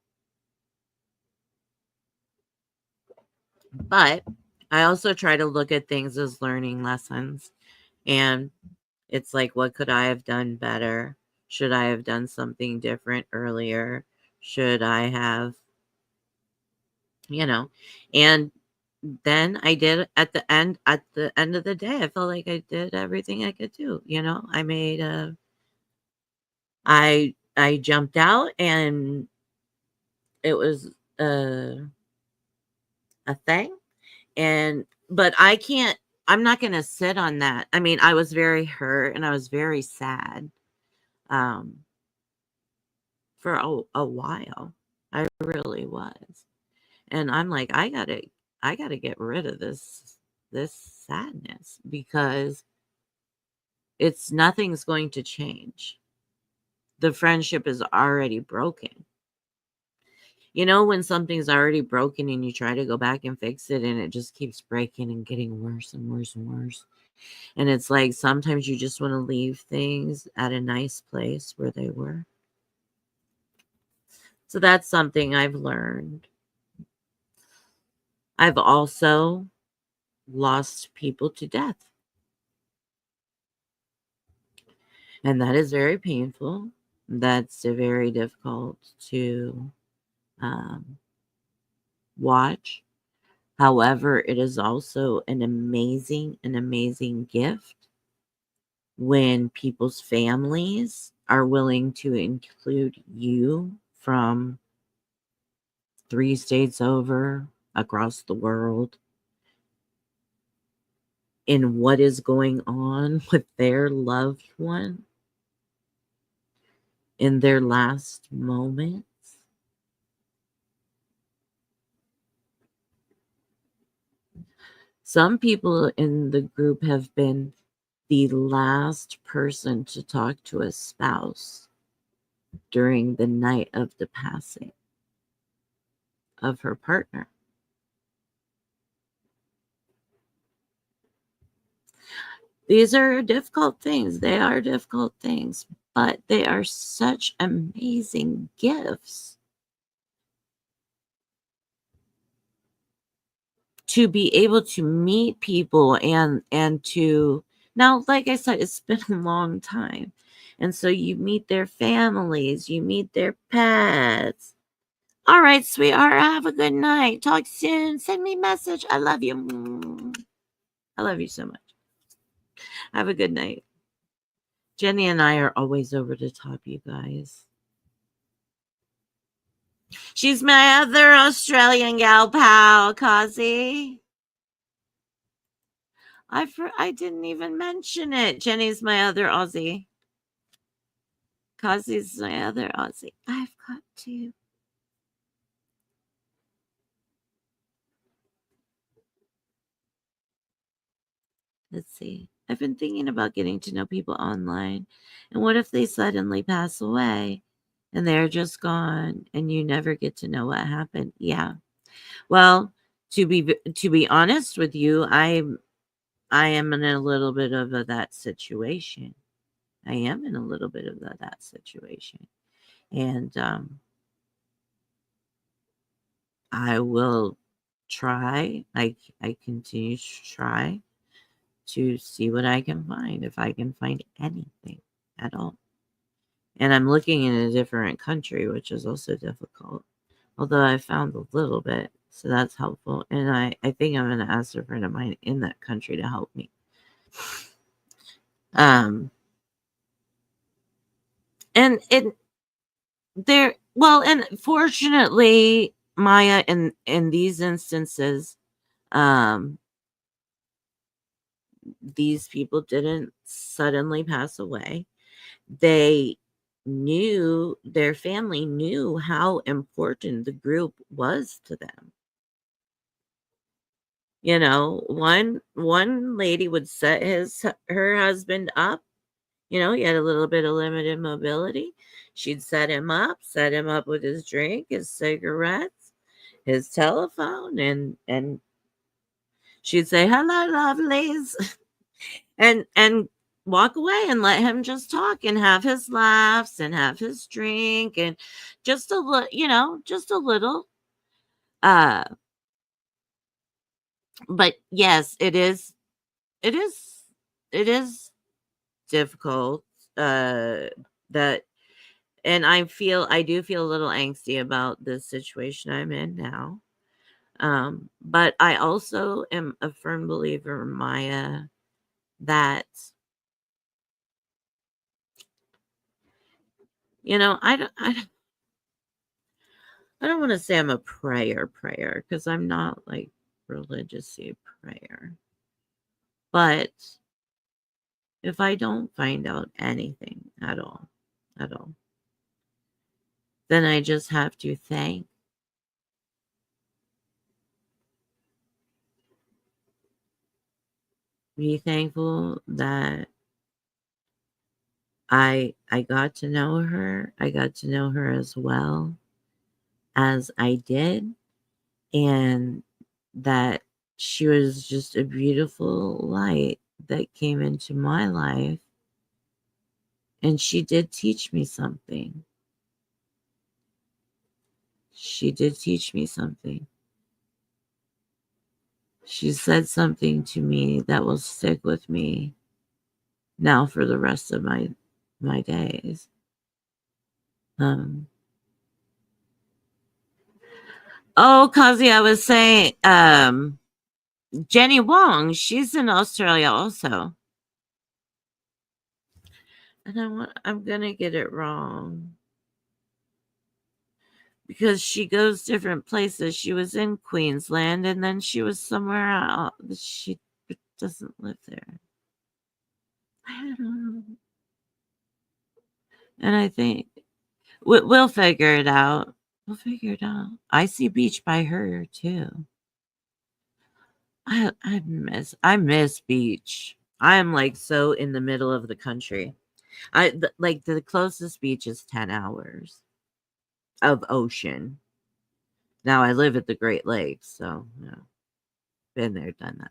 But I also try to look at things as learning lessons. And it's like, what could I have done better? Should I have done something different earlier? Should I have, you know? And then I did at the end of the day, I felt like I did everything I could do. I jumped out, and it was a thing. And but I'm not going to sit on that. I mean, I was very hurt and I was very sad um for a while. I really was. And I'm like, I got to get rid of this sadness, because it's nothing's going to change. The friendship is already broken. When something's already broken and you try to go back and fix it, and it just keeps breaking and getting worse and worse and worse. And it's like sometimes you just want to leave things at a nice place where they were. So that's something I've learned. I've also lost people to death. And that is very painful. That's very difficult to um, watch. However, it is also an amazing gift when people's families are willing to include you from 3 states over, across the world, in what is going on with their loved one in their last moments. Some people in the group have been the last person to talk to a spouse during the night of the passing of her partner. These are difficult things. They are difficult things, but they are such amazing gifts to be able to meet people and to now, like I said, it's been a long time. And so you meet their families, you meet their pets. All right, sweetheart, have a good night. Talk soon. Send me a message. I love you. I love you so much. Have a good night. Jenny and I are always over the top, you guys. She's my other Australian gal pal, Kazi. I didn't even mention it. Jenny's my other Aussie. Kazi's my other Aussie. I've got to. Let's see. I've been thinking about getting to know people online. And what if they suddenly pass away and they're just gone and you never get to know what happened? Yeah. Well, to be honest with you, I am in a little bit of that situation. I am in a little bit of that situation. And I will try. I continue to try to see what I can find, if I can find anything at all. And I'm looking in a different country, which is also difficult. Although I found a little bit, so that's helpful. And I think I'm going to ask a friend of mine in that country to help me. And and fortunately, Maya, in these instances, these people didn't suddenly pass away. They knew, their family knew how important the group was to them. You know, one lady would set her husband up. You know, he had a little bit of limited mobility. She'd set him up with his drink, his cigarettes, his telephone, and she'd say, "Hello, lovelies," and walk away and let him just talk and have his laughs and have his drink and just a little, just a little. Uh, but yes, it is, it is difficult. That and I do feel a little angsty about this situation I'm in now. But I also am a firm believer, Maya, that I don't want to say I'm a prayer because I'm not like religiously prayer. But if I don't find out anything at all, then I just have to be thankful that I got to know her. I got to know her as well as I did, and that she was just a beautiful light that came into my life, and she did teach me something. She did teach me something. She said something to me that will stick with me now for the rest of my days. Kazi, I was saying, Jenny Wong, she's in Australia also. And I'm gonna get it wrong. Because she goes different places. She was in Queensland and then she was somewhere else. She doesn't live there. I don't know. And I think we'll figure it out. We'll figure it out. I see beach by her too. I miss beach. I am like so in the middle of the country. Like the closest beach is 10 hours of ocean. Now I live at the Great Lakes, so been there, done that.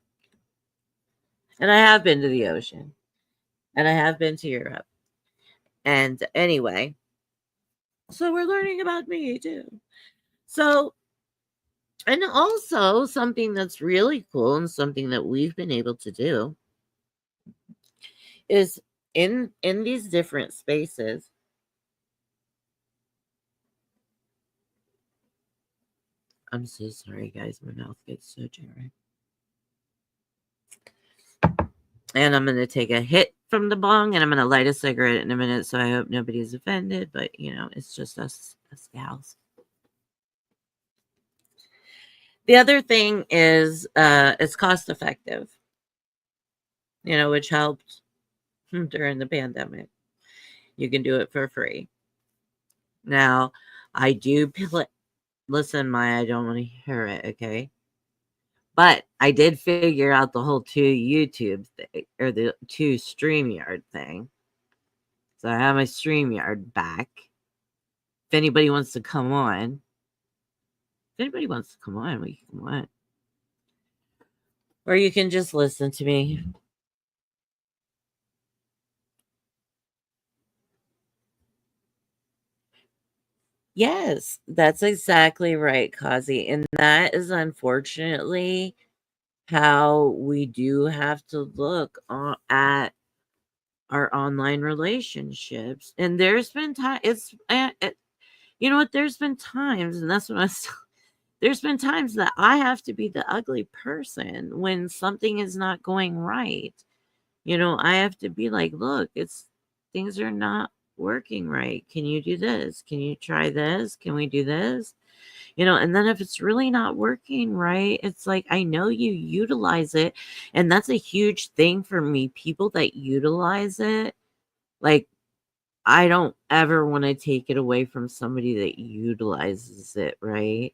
And I have been to the ocean. And I have been to Europe. And anyway, so we're learning about me too. So, and also something that's really cool and something that we've been able to do is in these different spaces. I'm so sorry, guys. My mouth gets so dry. And I'm going to take a hit from the bong and I'm going to light a cigarette in a minute. So I hope nobody's offended, but it's just us gals. The other thing is it's cost effective, which helped during the pandemic. You can do it for free. Now, I do listen, Maya, I don't want to hear it, okay? But I did figure out the whole 2 YouTube thing, or the 2 StreamYard thing. So I have my StreamYard back. If anybody wants to come on, we can come on. Or you can just listen to me. Yes, that's exactly right, Kazi. And that is unfortunately how we do have to look at our online relationships. And there's been time, you know what? There's been times, and that's when there's been times that I have to be the ugly person when something is not going right. I have to be like, look, things are not working right. Can you do this? Can you try this? Can we do this? And then if it's really not working right, it's like, I know you utilize it. And that's a huge thing for me. People that utilize it, like, I don't ever want to take it away from somebody that utilizes it, right?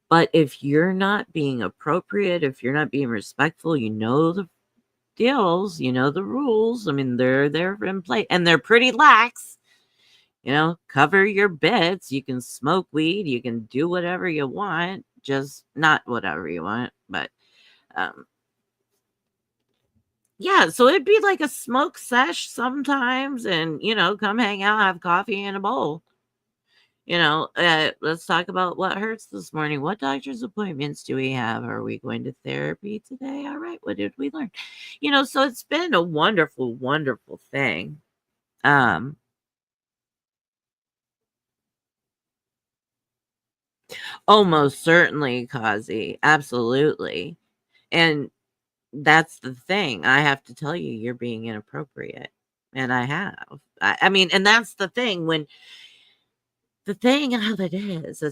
But if you're not being appropriate, if you're not being respectful, the deals, the rules. I mean, they're in play and they're pretty lax. Cover your bits. You can smoke weed. You can do whatever you want. Just not whatever you want, but yeah. So it'd be like a smoke sesh sometimes, and come hang out, have coffee in a bowl. Let's talk about what hurts this morning. What doctor's appointments do we have? Are we going to therapy today? All right. What did we learn? So it's been a wonderful, wonderful thing. Most certainly, Kazi. Absolutely. And that's the thing. I have to tell you, you're being inappropriate. And I have. I mean, and that's the thing. When the thing of it is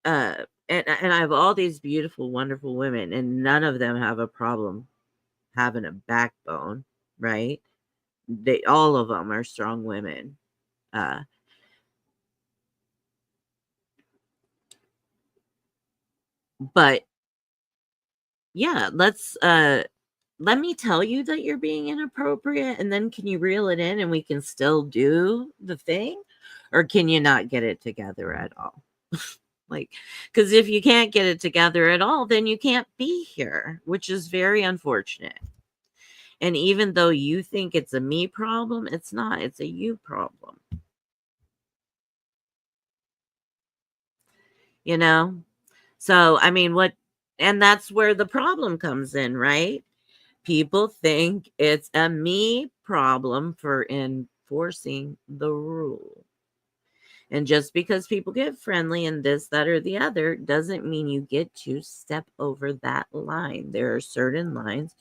and I have all these beautiful, wonderful women, and none of them have a problem having a backbone, right? All of them are strong women. But yeah, let me tell you that you're being inappropriate, and then can you reel it in and we can still do the thing? Or can you not get it together at all? Like, because if you can't get it together at all, then you can't be here, which is very unfortunate. And even though you think it's a me problem, it's not, it's a you problem. So, I mean, what And that's where the problem comes in, right? People think it's a me problem for enforcing the rule. And just because people get friendly and this, that, or the other doesn't mean you get to step over that line. There are certain lines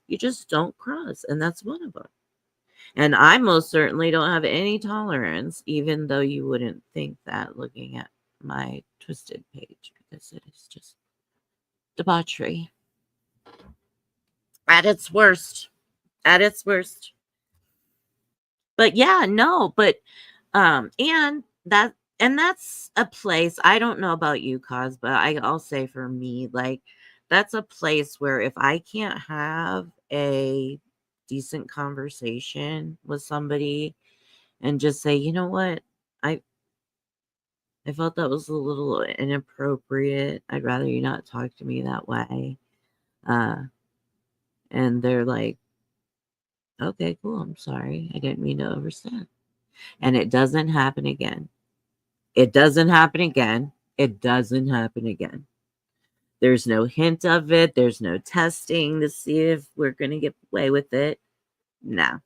you just don't cross, and that's one of them. And I most certainly don't have any tolerance, even though you wouldn't think that looking at my twisted page, because it is just debauchery at its worst. At its worst. But yeah, no, but and that's a place, I don't know about you, Cause, but I'll say for me, like, that's a place where if I can't have a decent conversation with somebody and just say, you know what, I I felt that was a little inappropriate. I'd rather you not talk to me that way. Uh, and they're like, okay, cool. I'm sorry. I didn't mean to overstep. And it doesn't happen again. It doesn't happen again. It doesn't happen again. There's no hint of it. There's no testing to see if we're going to get away with it. No.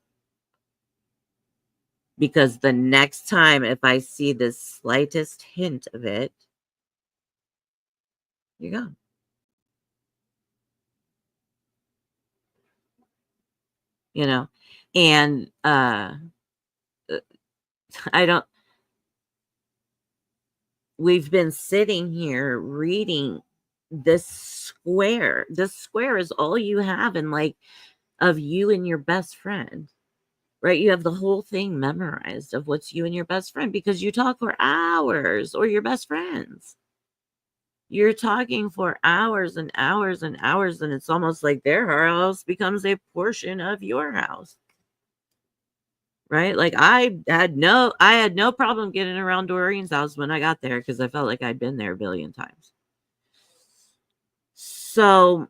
Because the next time, if I see the slightest hint of it, you're gone. You know? And I don't, we've been sitting here reading this square. This square is all you have in like of you and your best friend, right? You have the whole thing memorized of what's you and your best friend because you talk for hours, or your best friends. You're talking for hours and hours and hours, and it's almost like their house becomes a portion of your house. Right? Like I had no problem getting around Doreen's house when I got there because I felt like I'd been there a billion times. So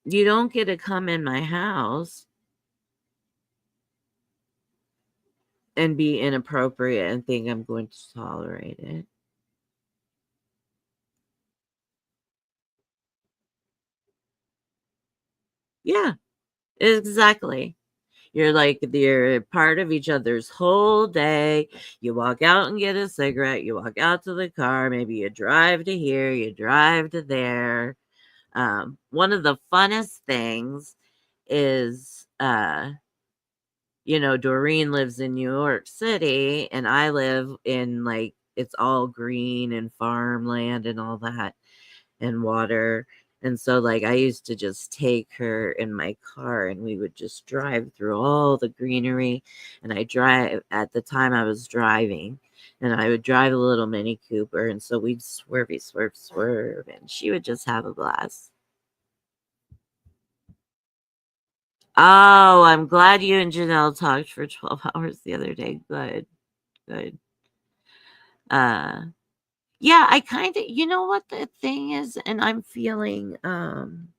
you don't get to come in my house and be inappropriate and think I'm going to tolerate it. Yeah, exactly. You're like, you're part of each other's whole day. You walk out and get a cigarette. You walk out to the car. Maybe you drive to here. You drive to there. One of the funnest things is, Doreen lives in New York City and I live in like, it's all green and farmland and all that and water. And so, like, I used to just take her in my car and we would just drive through all the greenery. And at the time I was driving, and I would drive a little Mini Cooper. And so we'd swervy, swerve, swerve. And she would just have a blast. Oh, I'm glad you and Janelle talked for 12 hours the other day. Good, good. Uh, yeah, I kind of, you know what the thing is, and I'm feeling, and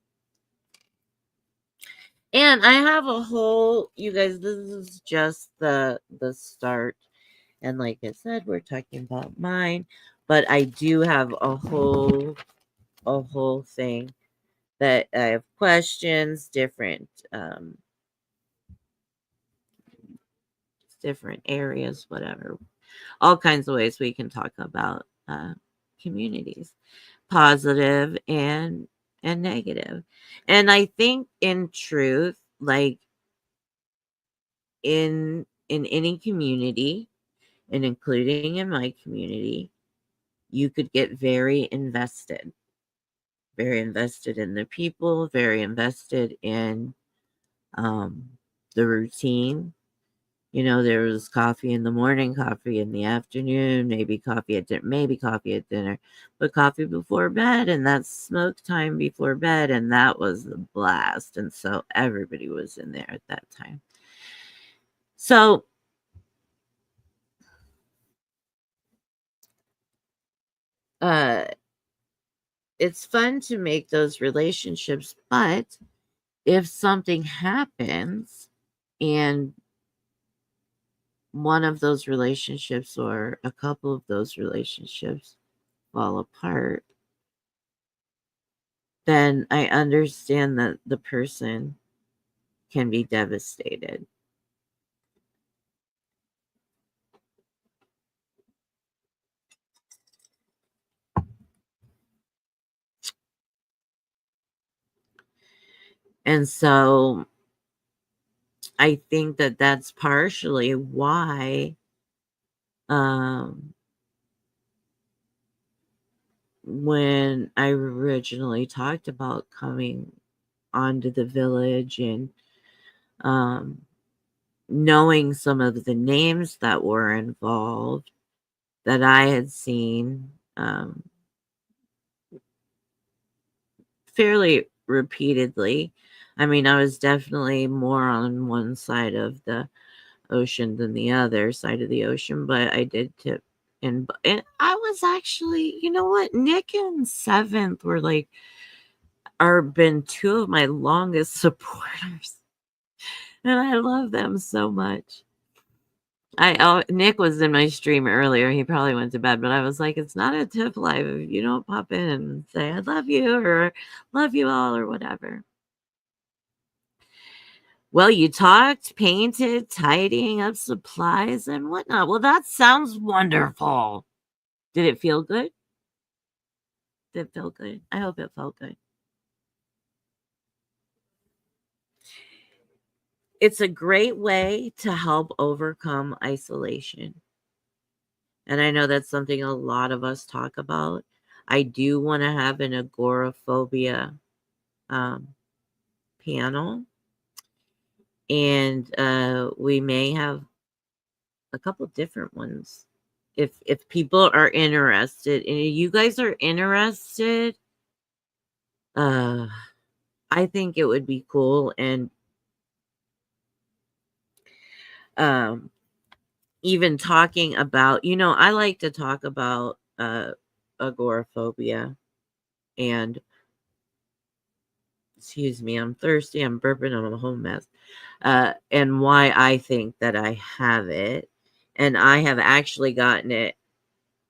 I have a whole, you guys, this is just the start. And like I said, we're talking about mine, but I do have a whole thing that I have questions, different areas, whatever. All kinds of ways we can talk about communities, positive and negative. And I think in truth, like in any community, and including in my community, you could get very invested in the people, very invested in um, the routine. There was coffee in the morning, coffee in the afternoon, maybe coffee at dinner, but coffee before bed, and that's smoke time before bed, and that was the blast. And so everybody was in there at that time. So uh it's fun to make those relationships, but if something happens and one of those relationships or a couple of those relationships fall apart, then I understand that the person can be devastated. And so I think that that's partially why when I originally talked about coming onto the village and knowing some of the names that were involved that I had seen fairly repeatedly. I mean, I was definitely more on one side of the ocean than the other side of the ocean, but I did tip. And I was actually, you know what? Nick and Seventh were like, are been two of my longest supporters. And I love them so much. Nick was in my stream earlier. He probably went to bed, but I was like, it's not a tip live if you don't pop in and say I love you or love you all or whatever. Well, you talked, painted, tidying up supplies and whatnot. Well, that sounds wonderful. Did it feel good? Did it feel good? I hope it felt good. It's a great way to help overcome isolation. And I know that's something a lot of us talk about. I do want to have an agoraphobia panel. And we may have a couple different ones. If people are interested, and you guys are interested, I think it would be cool. And even talking about, I like to talk about agoraphobia and excuse me, I'm thirsty, I'm burping, I'm a whole mess. And why I think that I have it. And I have actually gotten it.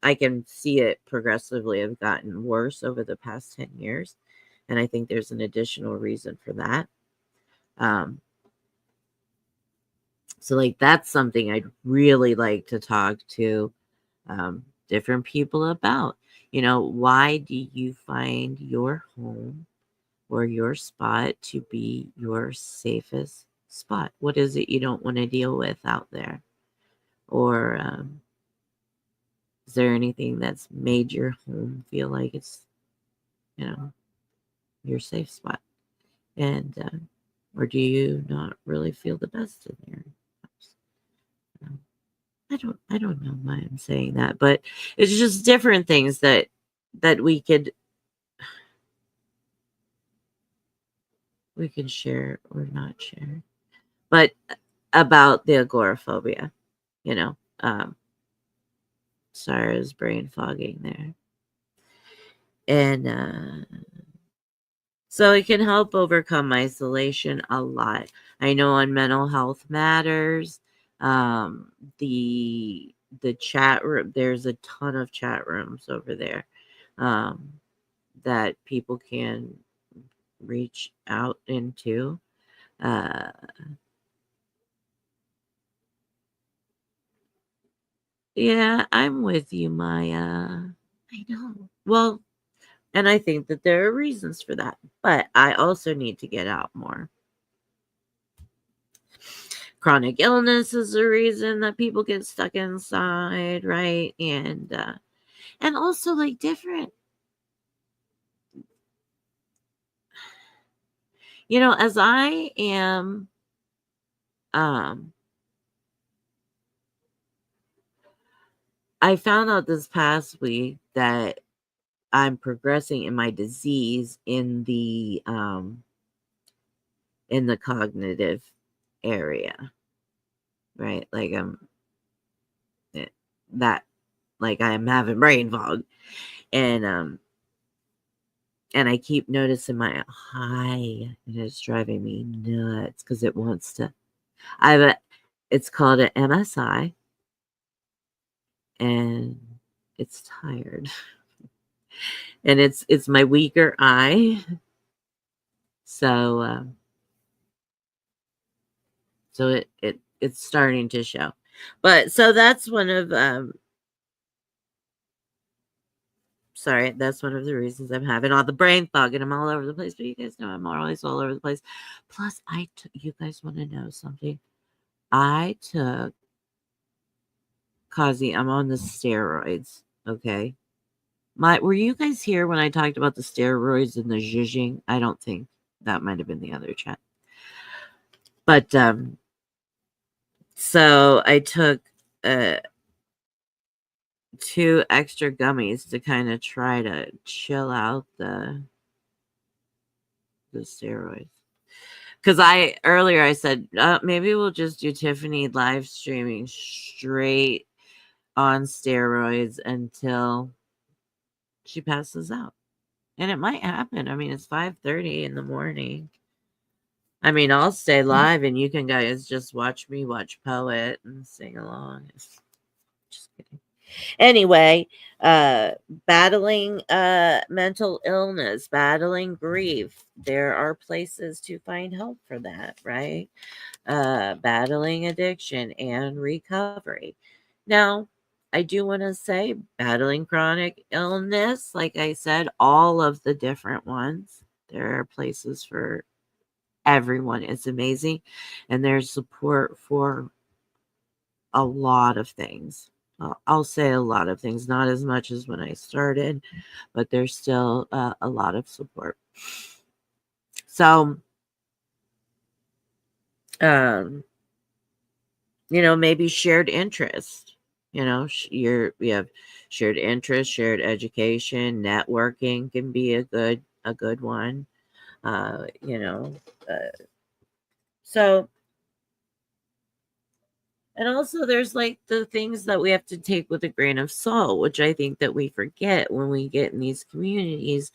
I can see it progressively have gotten worse over the past 10 years. And I think there's an additional reason for that. So, like, that's something I'd really like to talk to different people about. Why do you find your home or your spot to be your safest spot? What is it you don't want to deal with out there? Or is there anything that's made your home feel like it's, your safe spot? And or do you not really feel the best in there? I don't know why I'm saying that, but it's just different things that we can share or not share. But about the agoraphobia, you know, sorry, I was brain fogging there. And so it can help overcome isolation a lot. I know on Mental Health Matters, the chat room, there's a ton of chat rooms over there that people can reach out into. Yeah, I'm with you, Maya. I know. Well, and I think that there are reasons for that, but I also need to get out more. Chronic illness is a reason that people get stuck inside, right? And also like different, as I am I found out this past week that I'm progressing in my disease in the cognitive area, right? Like eh, that like I am having brain fog. And I keep noticing my eye, and it's driving me nuts because it wants to. I have It's called an MSI, and it's tired. And it's my weaker eye. So so it's starting to show. But so that's one of sorry, that's one of the reasons I'm having all the brain fog and I'm all over the place. But you guys know I'm always all over the place. Plus, you guys want to know something? I took Kazi, I'm on the steroids. Okay. Were you guys here when I talked about the steroids and the zhuzhing? I don't think that might have been the other chat. But so I took 2 extra gummies to kind of try to chill out the steroids. Because earlier I said maybe we'll just do Tiffany live streaming straight on steroids until she passes out. And it might happen. I mean, it's 5:30 in the morning. I mean, I'll stay live and you can guys just watch me watch Poet and sing along. Just kidding. Anyway, battling mental illness, battling grief. There are places to find help for that, right? Battling addiction and recovery. Now, I do want to say battling chronic illness, like I said, all of the different ones. There are places for everyone. It's amazing. And there's support for a lot of things. I'll say a lot of things, not as much as when I started, but there's still a lot of support. So, maybe shared interest. We have shared interest, shared education, networking can be a good one. Uh, you know, so and also there's like the things that we have to take with a grain of salt, which I think that we forget when we get in these communities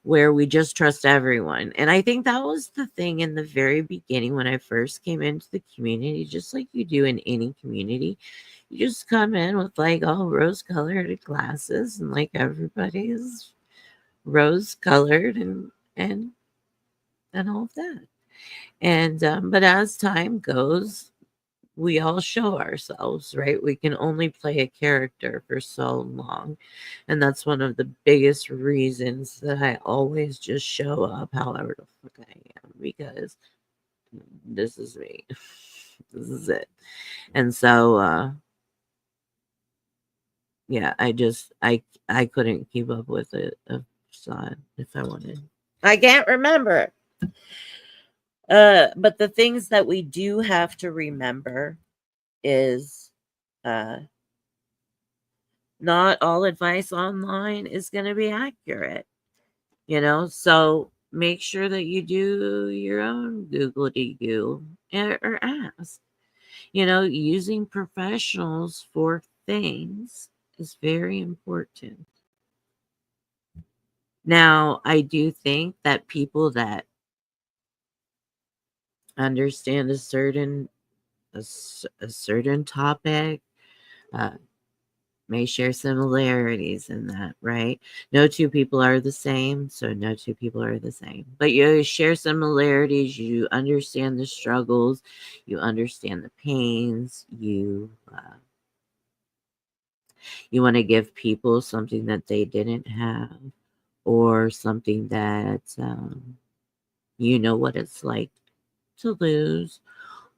where we just trust everyone. And I think that was the thing in the very beginning when I first came into the community, just like you do in any community. You just come in with like all rose colored glasses and like everybody is rose colored and all of that. And but as time goes, we all show ourselves, right? We can only play a character for so long. And that's one of the biggest reasons that I always just show up however the fuck I am, because this is me. This is it. And so yeah, I couldn't keep up with it if I wanted. I can't remember. But the things that we do have to remember is uh not all advice online is going to be accurate, so make sure that you do your own Google or ask. Using professionals for things is very important. Now, I do think that people that understand a certain topic uh, may share similarities in that, right? No two people are the same, so no two people are the same. But you share similarities, you understand the struggles, you understand the pains, you want to give people something that they didn't have, or something that you know what it's like to lose,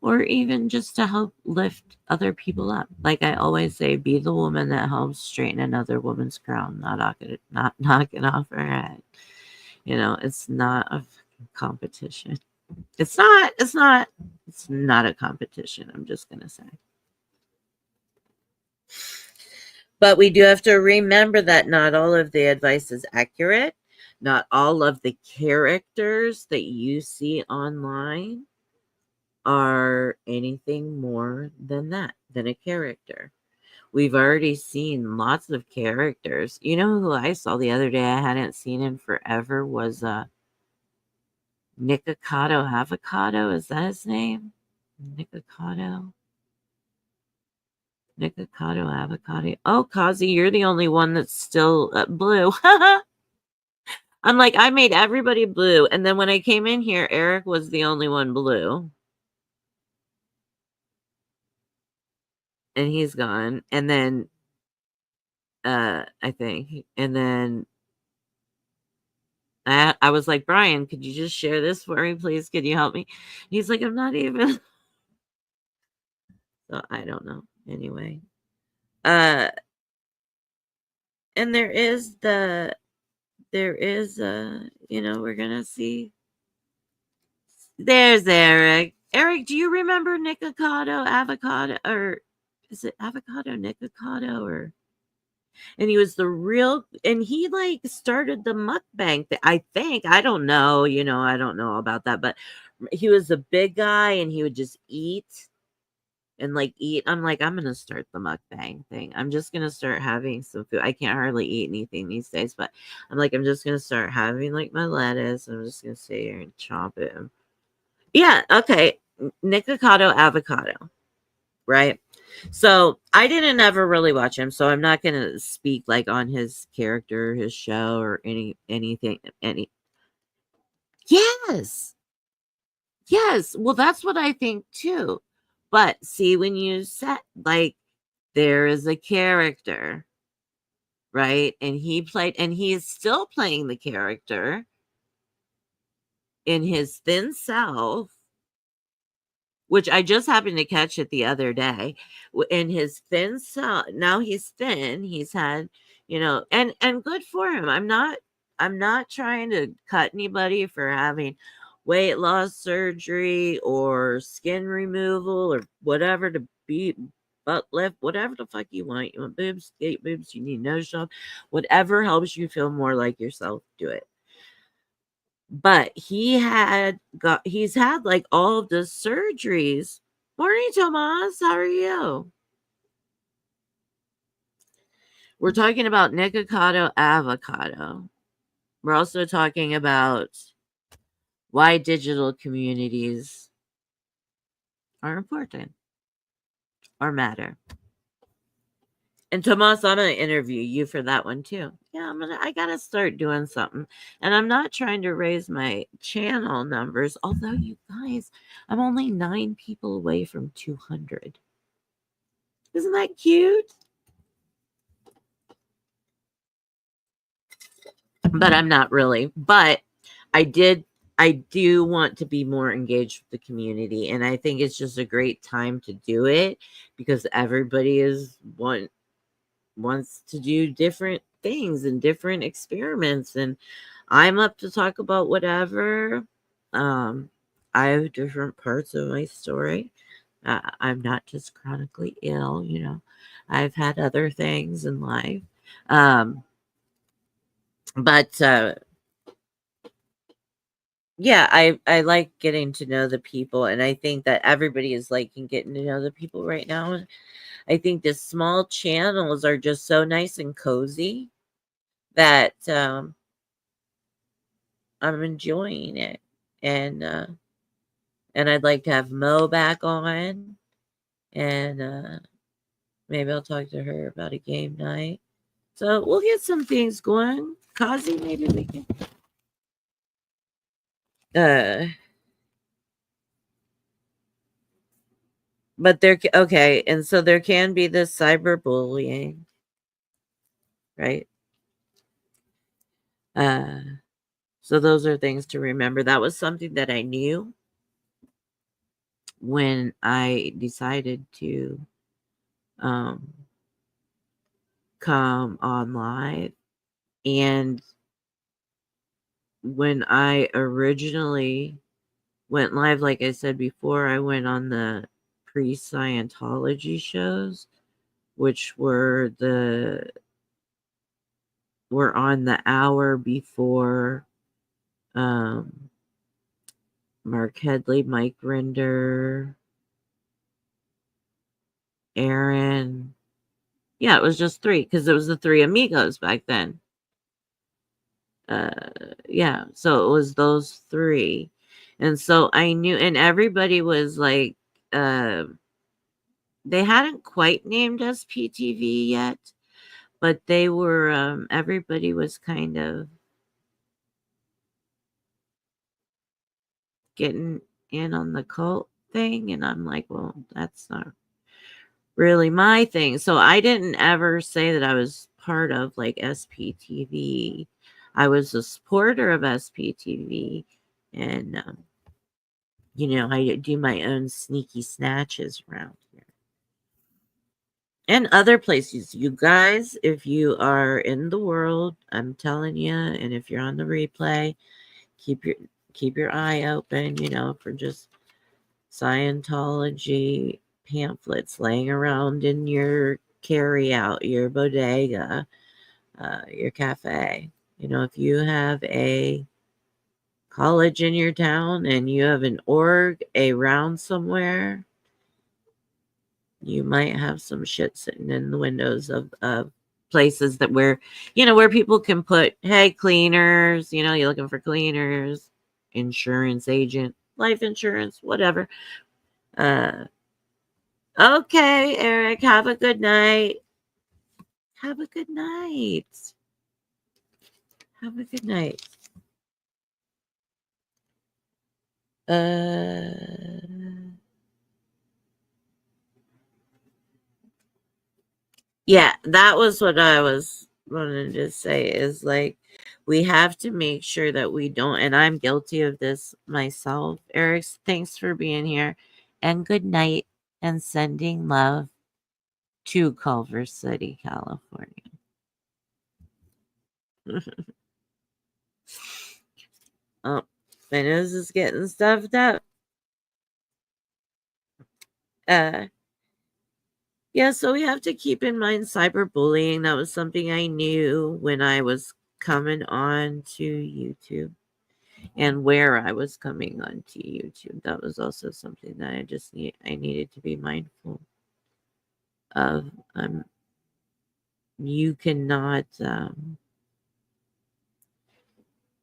or even just to help lift other people up. Like I always say, be the woman that helps straighten another woman's crown, not knocking off her head. It's not a competition. It's not a competition. I'm just gonna say. But we do have to remember that not all of the advice is accurate. Not all of the characters that you see online are anything more than that, than a character. We've already seen lots of characters. You know who I saw the other day I hadn't seen in forever was Nikocado Avocado. Is that his name? Nikocado? Nikocado avocado. Oh, Kazi, you're the only one that's still blue. I'm like, I made everybody blue. And then when I came in here, Eric was the only one blue. And he's gone. And then, I think. And then I was like, Brian, could you just share this for me, please? Could you help me? He's like, I'm not even. So I don't know. Anyway. Uh, and there is, we're going to see. There's Eric. Eric, do you remember Nikocado avocado, or is it avocado Nikocado, or? And he was the real, and he like started the mukbang thing, I think. I don't know, I don't know about that, but he was a big guy and he would just eat and like eat. I'm like, I'm gonna start the mukbang thing. I'm just gonna start having some food. I can't hardly eat anything these days, but I'm like, I'm just gonna start having like my lettuce. I'm just gonna sit here and chomp it. Yeah, okay. Nikocado avocado, right? So I didn't ever really watch him, so I'm not gonna speak like on his character, his show, or anything. Yes, yes. Well, that's what I think too. But see, when you set like there is a character, right? And he is still playing the character in his thin self, which I just happened to catch it the other day. In his thin self, now he's thin. He's had, and good for him. I'm not trying to cut anybody for having weight loss surgery or skin removal or whatever to be butt lift, whatever the fuck you want. You want boobs, get boobs, you need nose job, whatever helps you feel more like yourself, do it. But he's had like all of the surgeries. Morning, Tomas. How are you? We're talking about Nikocado avocado. We're also talking about why digital communities are important or matter. And Tomas, I'm gonna interview you for that one too. Yeah, I gotta start doing something. And I'm not trying to raise my channel numbers, although you guys, I'm only 9 people away from 200. Isn't that cute? But I'm not really. But I do want to be more engaged with the community, and I think it's just a great time to do it because everybody wants to do different things and different experiments, and I'm up to talk about whatever. Um I have different parts of my story. I'm not just chronically ill, I've had other things in life. But yeah, I like getting to know the people, and I think that everybody is liking getting to know the people right now. And I think the small channels are just so nice and cozy that I'm enjoying it. And I'd like to have Mo back on, and maybe I'll talk to her about a game night. So we'll get some things going. Kazi, maybe we can. Uh, but okay, and so there can be this cyberbullying, right? Uh, so those are things to remember. That was something that I knew when I decided to um, come on live. And when I originally went live, like I said before, I went on the pre-Scientology shows, which were on the hour before Mark Headley, Mike Rinder, Aaron. Yeah, it was just 3 because it was the 3 amigos back then. Yeah, so it was those 3. And so I knew, and everybody was like, they hadn't quite named us PTV yet, but they were, everybody was kind of getting in on the cult thing. And I'm like, well, that's not really my thing. So I didn't ever say that I was part of like SPTV. I was a supporter of SPTV. And, I do my own sneaky snatches around here. And other places. You guys, if you are in the world, I'm telling you, and if you're on the replay, keep your eye open, for just Scientology pamphlets laying around in your carry out, your bodega, your cafe. If you have a college in your town and you have an org around somewhere, you might have some shit sitting in the windows of places that where people can put, hey, cleaners, you're looking for cleaners, insurance agent, life insurance, whatever. Okay, Eric, have a good night. Have a good night. Have a good night. Yeah, that was what I was wanting to say is like we have to make sure that we don't, and I'm guilty of this myself. Eric, thanks for being here. And good night and sending love to Culver City, California. Oh, my nose is getting stuffed up. Uh Yeah, so we have to keep in mind cyberbullying. That was something I knew when I was coming on to YouTube and where I was coming on to YouTube. That was also something that I needed to be mindful of. You cannot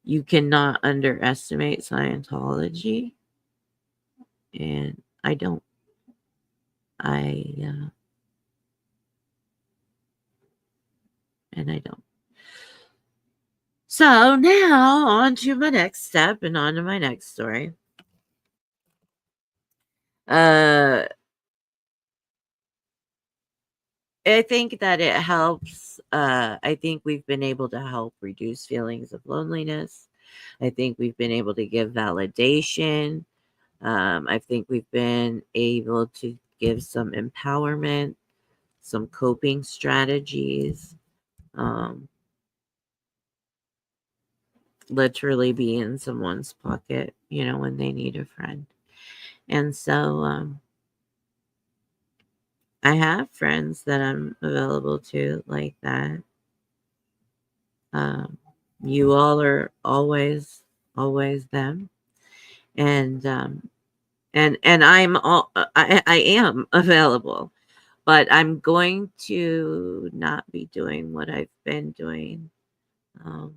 you cannot underestimate Scientology, and I don't. I and I don't. So now on to my next step and on to my next story. Uh I think that it helps. I think we've been able to help reduce feelings of loneliness. I think we've been able to give validation. I think we've been able to give some empowerment, some coping strategies, um, literally be in someone's pocket, when they need a friend. And so I have friends that I'm available to like that. Um, you all are always them, and I am available, but I'm going to not be doing what I've been doing um,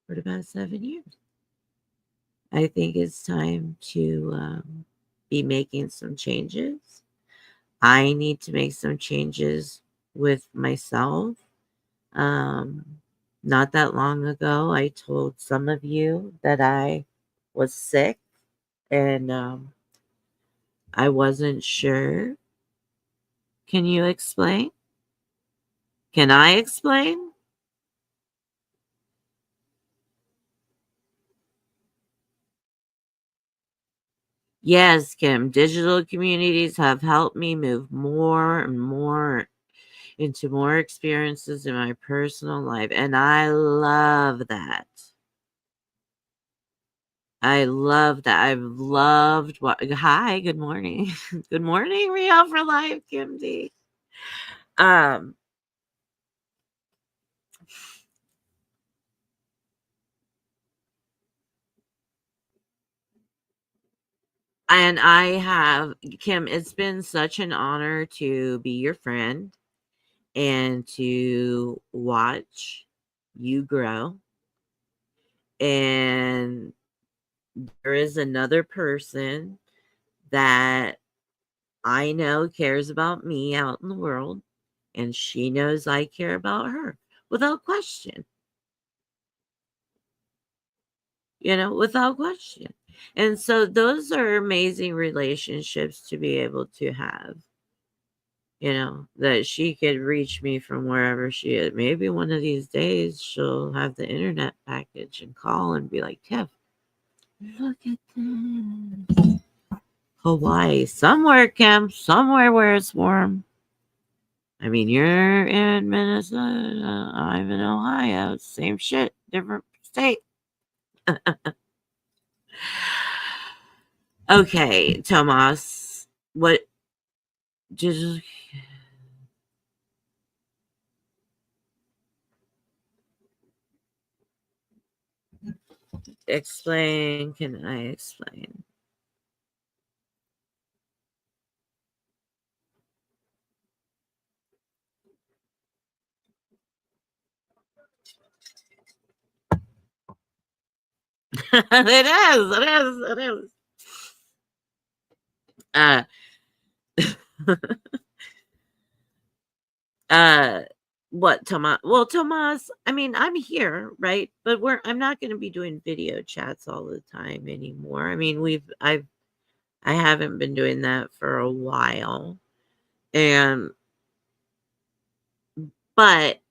for the past 7 years. I think it's time to be making some changes. I need to make some changes with myself. Um, Not that long ago, I told some of you that I was sick and I wasn't sure. Can you explain? Can I explain? Yes, Kim. Digital communities have helped me move more and more into more experiences in my personal life. And I love that. I love that. I've loved what. Hi, good morning. Good morning, Real for Life, Kim D. Um, and I have, Kim, it's been such an honor to be your friend and to watch you grow. And there is another person that I know cares about me out in the world, and she knows I care about her without question, without question. And so those are amazing relationships to be able to have, that she could reach me from wherever she is. Maybe one of these days she'll have the internet package and call and be like, Kev, look at this. Hawaii, somewhere, Kim, somewhere where it's warm. I mean, you're in Minnesota, I'm in Ohio, same shit, different state. Okay, Tomas, what did explain? Can I explain? It is. It is. It is. Uh, uh, what, Tomas? Well, Tomas, I mean, I'm here, right? But I'm not going to be doing video chats all the time anymore. I mean, I haven't been doing that for a while, and but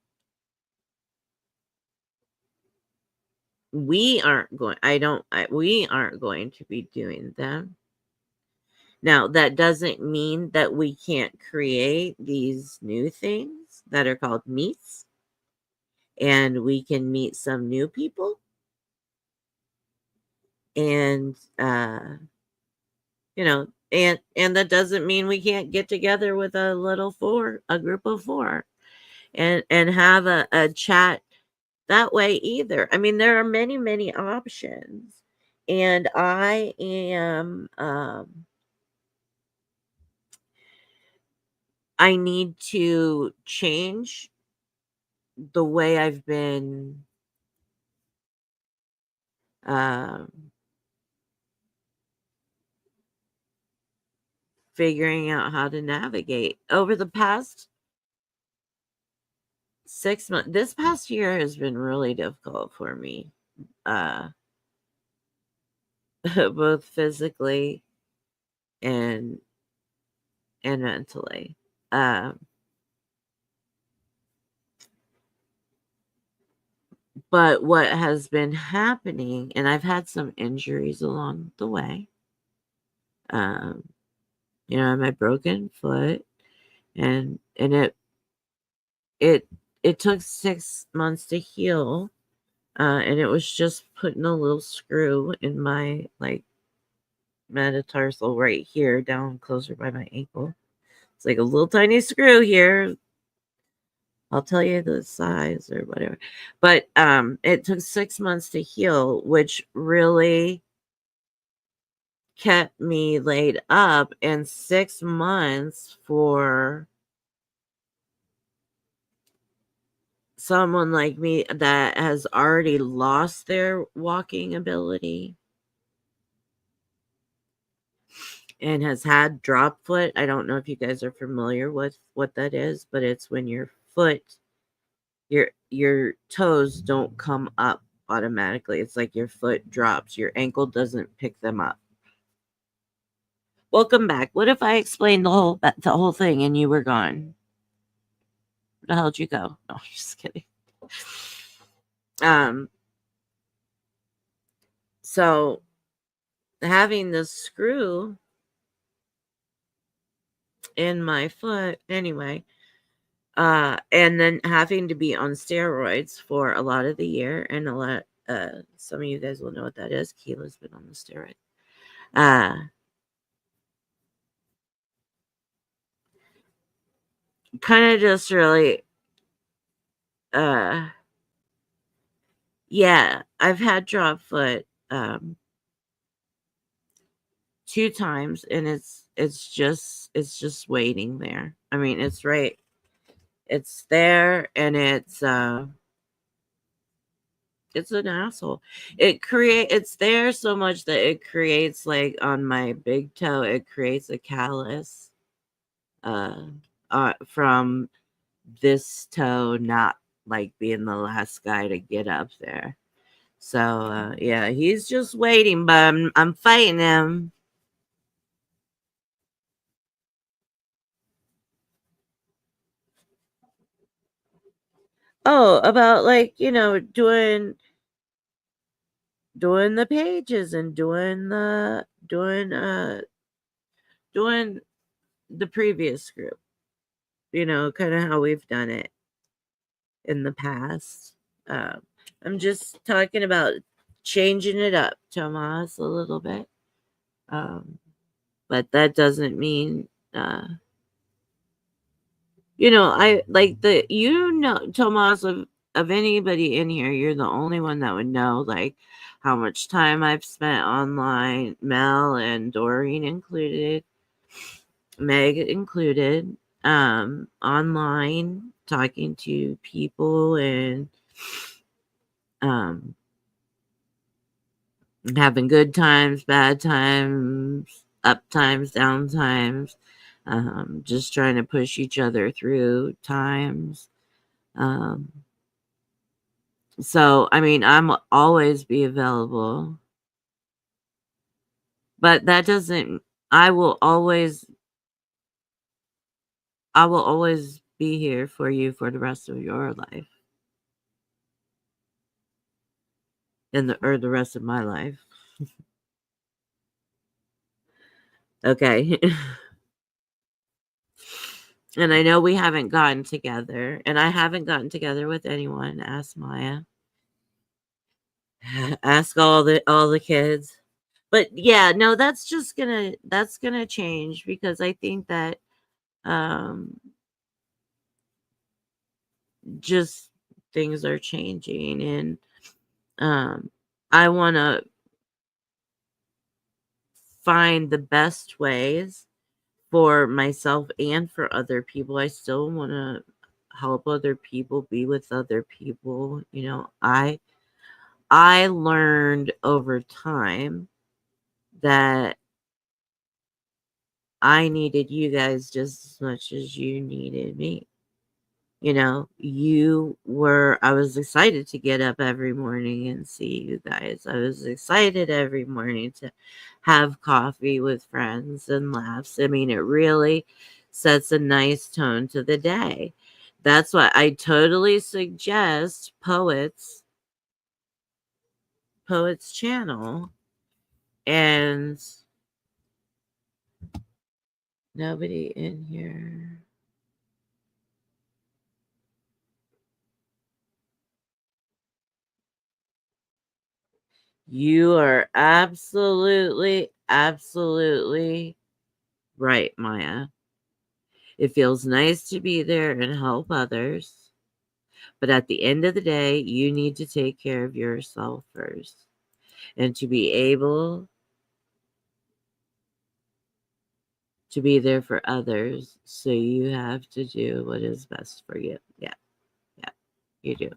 we aren't going. We aren't going to be doing them. Now, that doesn't mean that we can't create these new things that are called meets, and we can meet some new people. And and that doesn't mean we can't get together with a group of four, and have a chat that way either. I mean, there are many, many options. And I need to change the way I've been um, figuring out how to navigate over the past 6 months. This past year has been really difficult for me, uh, both physically and mentally. Um, but what has been happening, and I've had some injuries along the way. Um, my broken foot, and it it took 6 months to heal, and it was just putting a little screw in my like metatarsal right here, down closer by my ankle. It's like a little tiny screw here. I'll tell you the size or whatever. But it took 6 months to heal, which really kept me laid up. And 6 months for someone like me that has already lost their walking ability and has had drop foot. I don't know if you guys are familiar with what that is, but it's when your foot, your toes don't come up automatically. It's like your foot drops. Your ankle doesn't pick them up. Welcome back. What if I explained the whole thing and you were gone? Where the hell did you go? No, I'm just kidding. Um so having this screw in my foot anyway, and then having to be on steroids for a lot of the year, and some of you guys will know what that is. Keela's been on the steroid. Kind of just really, uh yeah, I've had drop foot 2 times, and it's just waiting there. I mean, it's there, and It's an asshole. It's there so much that it creates, like, on my big toe, it creates a callus uh from this toe not, like, being the last guy to get up there. So yeah, he's just waiting, but I'm fighting him. Oh, about, like, doing the pages and doing the previous group, kind of how we've done it in the past. Um, I'm just talking about changing it up, Tomas, a little bit. Um, but that doesn't mean, I like Tomas, of anybody in here, you're the only one that would know, like, how much time I've spent online, Mel and Doreen included, Meg included, online, talking to people and um, having good times, bad times, up times, down times, just trying to push each other through times. Um, so, I mean, I'm always be available, but that doesn't, I will always, I will always be here for you for the rest of your life or the rest of my life. Okay. And I know we haven't gotten together, and I haven't gotten together with anyone. Ask Maya. Ask all the kids. But yeah, no, that's gonna change because I think that um just things are changing, and um I want to find the best ways for myself and for other people. I still want to help other people, be with other people. I learned over time that I needed you guys just as much as you needed me. I was excited to get up every morning and see you guys. I was excited every morning to have coffee with friends and laughs. I mean, it really sets a nice tone to the day. That's why I totally suggest Poets channel, and nobody in here. You are absolutely, absolutely right, Maya. It feels nice to be there and help others. But at the end of the day, you need to take care of yourself first. And to be able to be there for others, so you have to do what is best for you. Yeah, yeah, you do.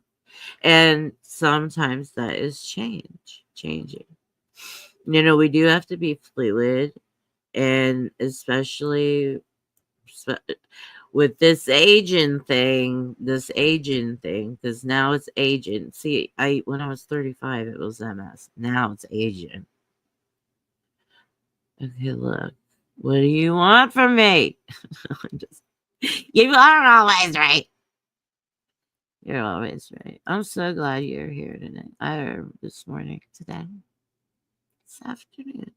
And sometimes that is changing. We do have to be fluid, and especially with this aging thing, because now it's aging. See, when I was 35, it was MS. Now it's aging. Okay, look. What do you want from me? I'm just, you are always right. You're always right. I'm so glad you're here tonight. This morning, today, this afternoon.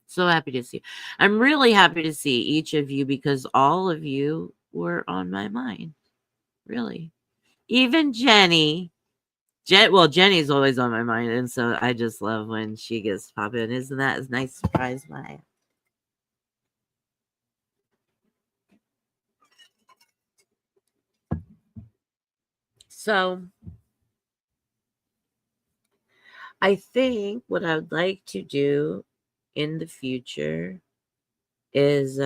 So happy to see you. I'm really happy to see each of you because all of you were on my mind. Really. Even Jenny. Jenny's always on my mind, and so I just love when she gets to pop in. Isn't that a nice surprise, Maya? So I think what I would like to do in the future is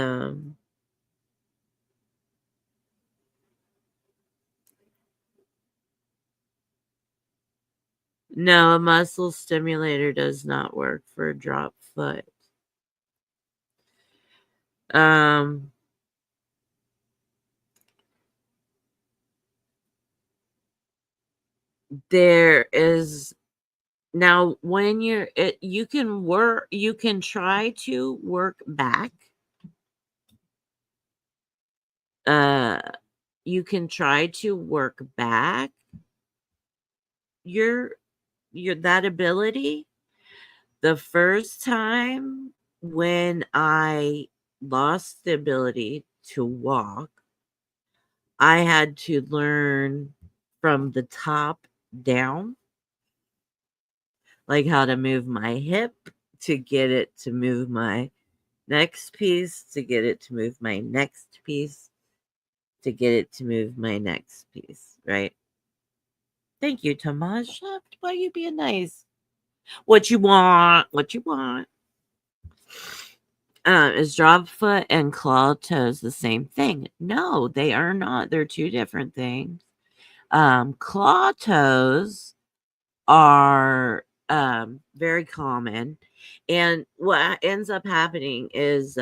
No, a muscle stimulator does not work for a drop foot. Um, there is now when you can work, you can try to work back. Uh, you can try to work back your that ability. The first time when I lost the ability to walk, I had to learn from the top down, like how to move my hip to get it to move my next piece, to get it to move my next piece, to get it to move my next piece, right? Thank you, Tomas. Why you being nice? What you want? What you want? Is drop foot and claw toes the same thing? No, they are not. They're two different things. Claw toes are very common, and what ends up happening is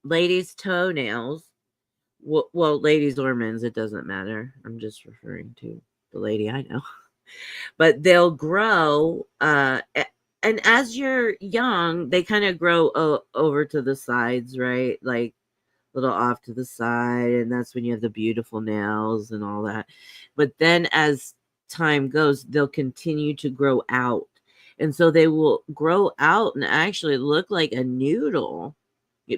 ladies' toenails. Well, ladies or men's, it doesn't matter. I'm just referring to the lady I know. But they'll grow and as you're young they kind of grow over to the sides, right? Like a little off to the side, and that's when you have the beautiful nails and all that. But then as time goes they'll continue to grow out, and so they will grow out and actually look like a noodle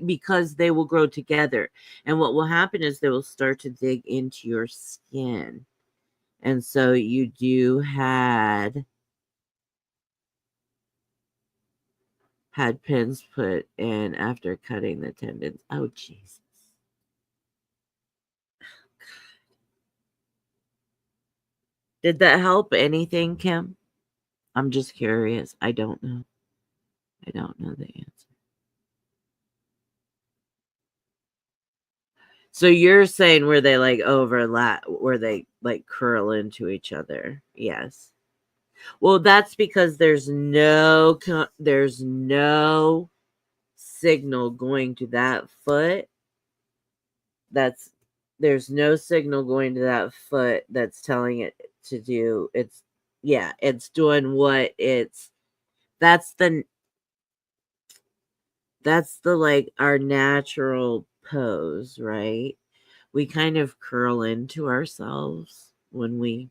because they will grow together. And what will happen is they will start to dig into your skin, and so you do had pins put in after cutting the tendons. Oh, Jesus. Did that help anything, Kim? I'm just curious. I don't know. I don't know the answer. So you're saying where they like overlap, where they like curl into each other? Yes. Well, that's because there's no signal going to that foot. That's There's no signal going to that foot that's telling it to do. It's doing what it's that's the like our natural pose, right? We kind of curl into ourselves when we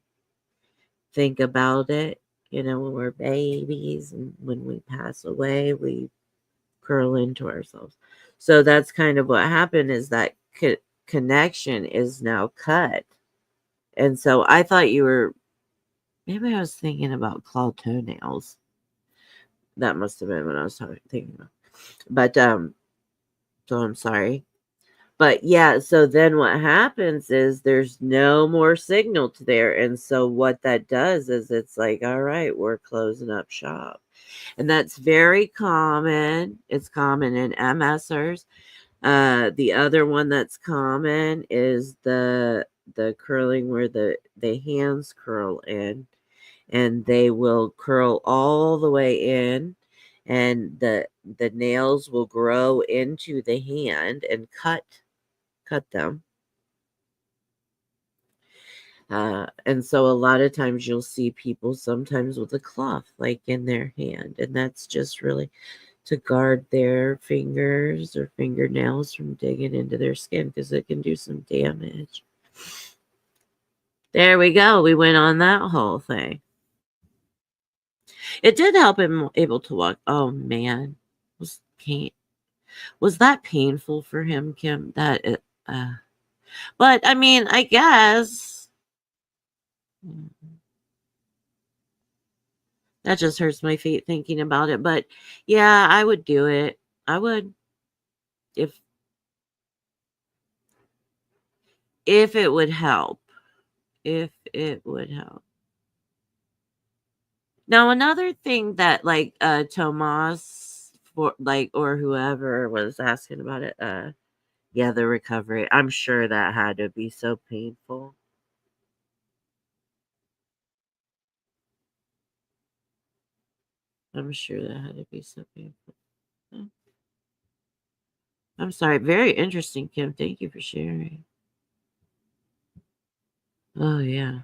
think about it, when we're babies and when we pass away, we curl into ourselves. So that's kind of what happened, is that connection is now cut. And so I thought you were, maybe I was thinking about claw toenails. That must have been what I was thinking about. But so I'm sorry. But yeah, so then what happens is there's no more signal to there. And so what that does is it's like, all right, we're closing up shop. And that's very common. It's common in MSers. The other one that's common is the curling where the hands curl in, and they will curl all the way in, and the nails will grow into the hand and cut them. And so a lot of times you'll see people sometimes with a cloth like in their hand, and that's just really to guard their fingers or fingernails from digging into their skin because it can do some damage. There we go. We went on that whole thing. It did help him able to walk. Oh man, was pain was that painful for him, Kim? But I mean, I guess that just hurts my feet thinking about it. But yeah, I would do it. I would if it would help. If it would help. Now another thing that like Tomas for like or whoever was asking about it, yeah, the recovery. I'm sure that had to be so painful. I'm sure that had to be something. I'm sorry. Very interesting, Kim. Thank you for sharing. Oh yeah.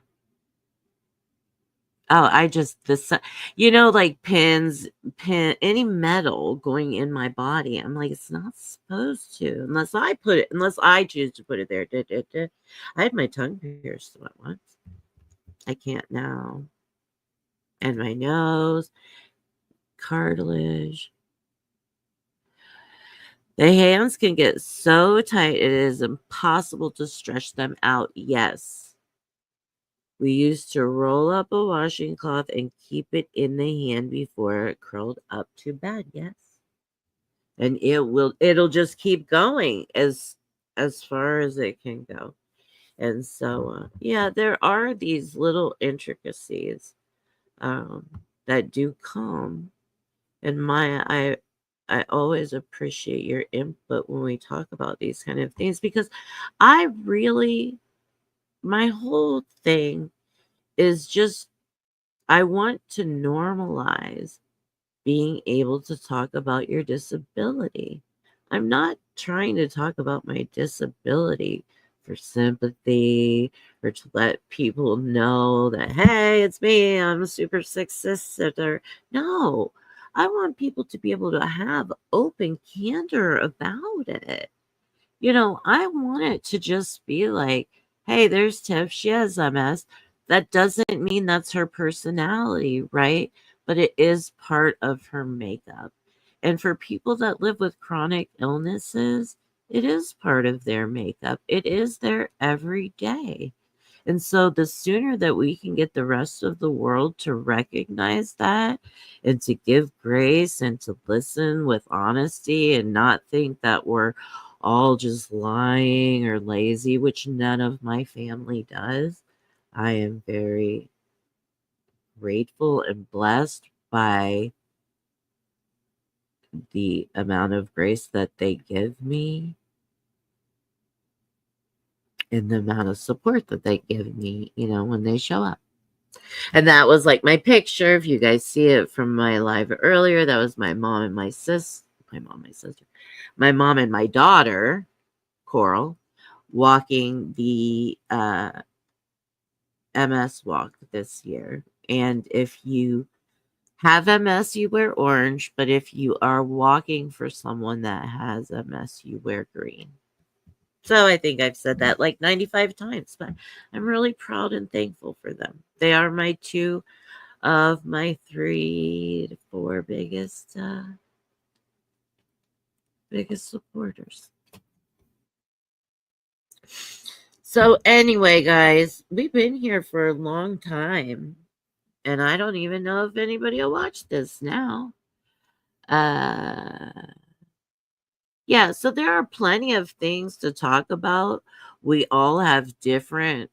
Oh, I just like any metal going in my body. I'm like, it's not supposed to, unless I choose to put it there. Duh, duh, duh. I had my tongue pierced once. I can't now. And my nose, cartilage. The hands can get so tight it is impossible to stretch them out. Yes. We used to roll up a washing cloth and keep it in the hand before it curled up to bed. Yes. And it'll just keep going as far as it can go. And so yeah, there are these little intricacies um that do come. And I always appreciate your input when we talk about these kind of things, because I really my whole thing is just I want to normalize being able to talk about your disability. I'm not trying to talk about my disability for sympathy or to let people know that, hey, it's me, I'm super successful. Or no, I want people to be able to have open candor about it. I want it to just be like, hey, there's Tiff. She has MS. That doesn't mean that's her personality, right? But it is part of her makeup. And for people that live with chronic illnesses, it is part of their makeup. It is their everyday. And so the sooner that we can get the rest of the world to recognize that and to give grace and to listen with honesty and not think that we're all just lying or lazy, which none of my family does. I am very grateful and blessed by the amount of grace that they give me and the amount of support that they give me, when they show up. And that was like my picture. If you guys see it from my live earlier, that was my mom and my sister, my mom and my daughter, Coral, walking the MS walk this year. And if you have MS, you wear orange, but if you are walking for someone that has MS, you wear green. So I think I've said that like 95 times, but I'm really proud and thankful for them. They are my two of my 3 to 4 biggest supporters. So anyway, guys, we've been here for a long time, and I don't even know if anybody will watch this now. Uh yeah, so there are plenty of things to talk about. We all have different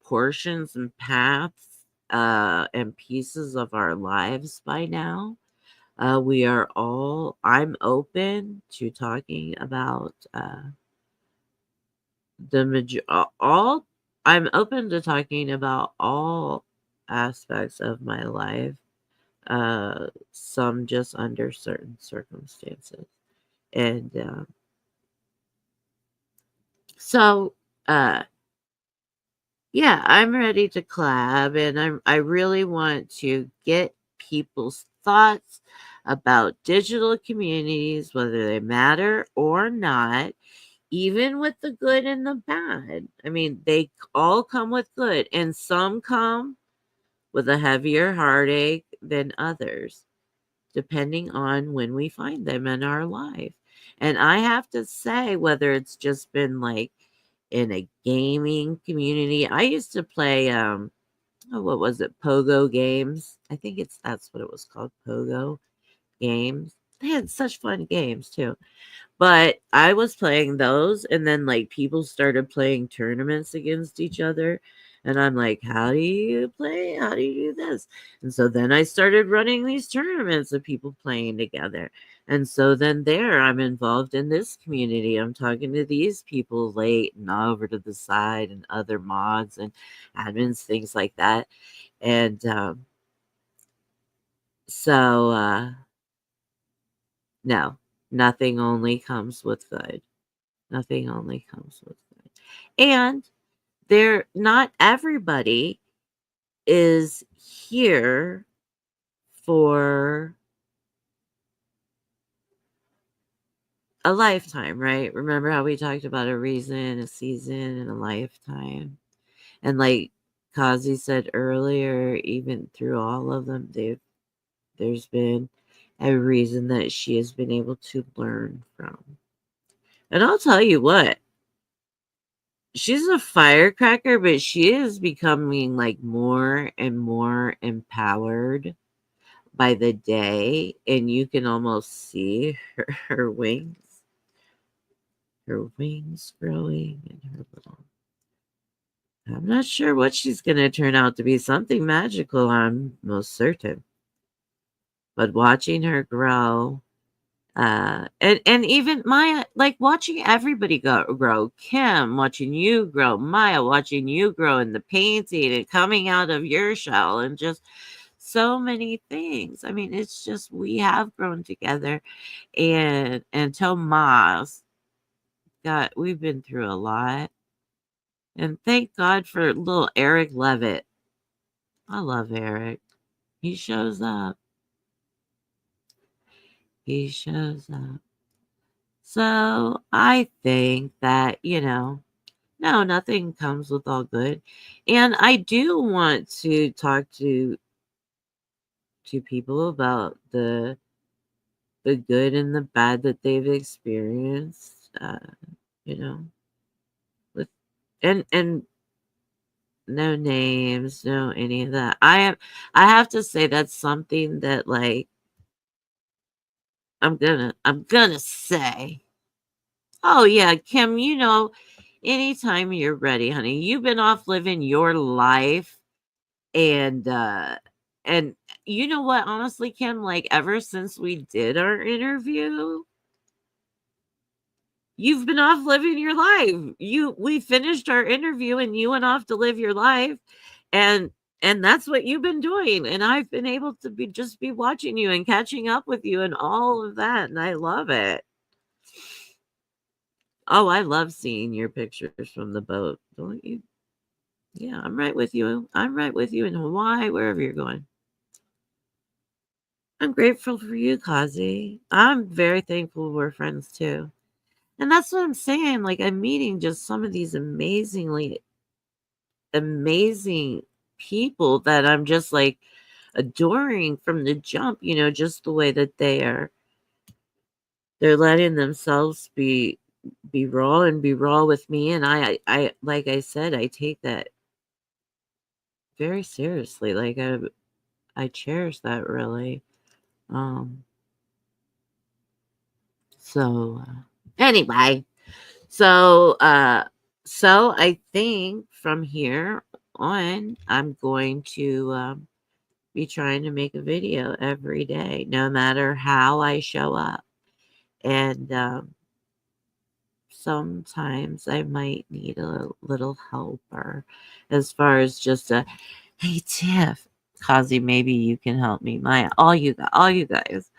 portions and paths and pieces of our lives by now. I'm open to talking about all, I'm open to talking about all aspects of my life, some just under certain circumstances. And so, uh, yeah, I'm ready to collab, and I really want to get people's thoughts about digital communities, whether they matter or not, even with the good and the bad. I mean, they all come with good, and some come with a heavier heartache than others, depending on when we find them in our life. And I have to say, whether it's just been like in a gaming community, I used to play what was it, Pogo games. I think that's what it was called, Pogo games. They had such fun games too. But I was playing those, and then like people started playing tournaments against each other. And I'm like, how do you play? How do you do this? And so then I started running these tournaments of people playing together. And so then there I'm involved in this community. I'm talking to these people late and over to the side and other mods and admins, things like that. And So, no, nothing only comes with good. Nothing only comes with good. And not everybody is here for a lifetime, right? Remember how we talked about a reason, a season, and a lifetime? And like Kazi said earlier, even through all of them, there's been a reason that she has been able to learn from. And I'll tell you what, she's a firecracker, but she is becoming like more and more empowered by the day. And you can almost see her wings growing and her little. I'm not sure what she's going to turn out to be. Something magical, I'm most certain. But watching her grow, and even Maya, like watching everybody grow. Kim, watching you grow. Maya, watching you grow in the painting and coming out of your shell, and just so many things. I mean, it's just we have grown together, and Tomas, God, we've been through a lot. And thank God for little Eric Levitt. I love Eric. He shows up. He shows up. So I think that, no, nothing comes with all good. And I do want to talk to people about the good and the bad that they've experienced, you know, with and no names, no any of that. I have to say that's something that like I'm gonna say. Oh yeah, Kim, anytime you're ready, honey. You've been off living your life and and you know what, honestly, Kim, like ever since we did our interview, you've been off living your life. We finished our interview and you went off to live your life and and that's what you've been doing. And I've been able to be watching you and catching up with you and all of that. And I love it. Oh, I love seeing your pictures from the boat. Don't you? Yeah, I'm right with you. I'm right with you in Hawaii, wherever you're going. I'm grateful for you, Kazi. I'm very thankful we're friends too. And that's what I'm saying. Like, I'm meeting just some of these amazing people that I'm just like adoring from the jump, just the way that they're letting themselves be raw and be raw with me. And I like I said, I take that very seriously. Like I cherish that really. Um, so anyway, so so I think from here on, I'm going to be trying to make a video every day, no matter how I show up. And sometimes I might need a little help, or as far as just a hey Tiff, Kazi, maybe you can help me. Maya, all you guys.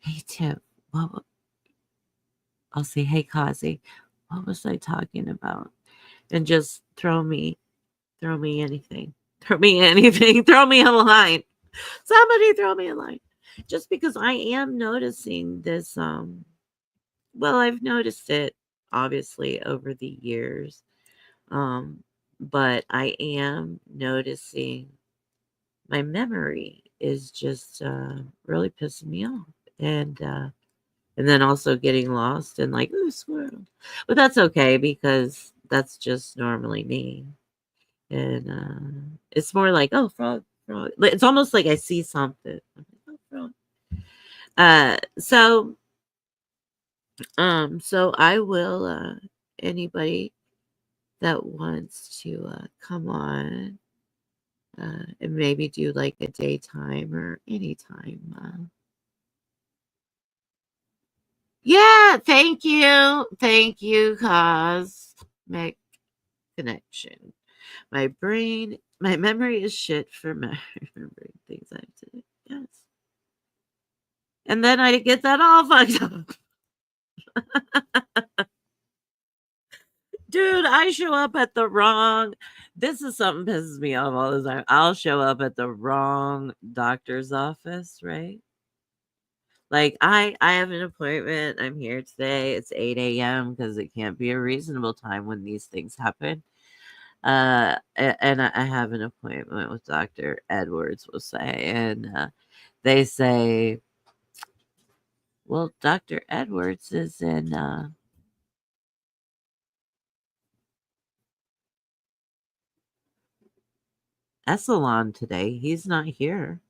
Hey Tiff, what I'll say, hey Kazi, what was I talking about? And just throw me anything. Throw me anything. Throw me a line. Somebody throw me a line. Just because I am noticing this, well, I've noticed it obviously over the years. Um, but I am noticing my memory is just really pissing me off. And then also getting lost and like, ooh, squirrel. But that's okay because that's just normally me. And it's more like, oh, frog, frog. It's almost like I see something. I'm like, oh, frog. So I will anybody that wants to come on and maybe do like a daytime or anytime. Yeah, thank you, cosmic connection. My memory is shit for remembering things I have to do. Yes. And then I get that all fucked up. Dude, I show up at the wrong this is something pisses me off all the time. I'll show up at the wrong doctor's office, right? Like I have an appointment. I'm here today. It's 8 a.m. because it can't be a reasonable time when these things happen. And I have an appointment with Dr. Edwards, we'll say, and they say, well, Dr. Edwards is in Essalon today. He's not here.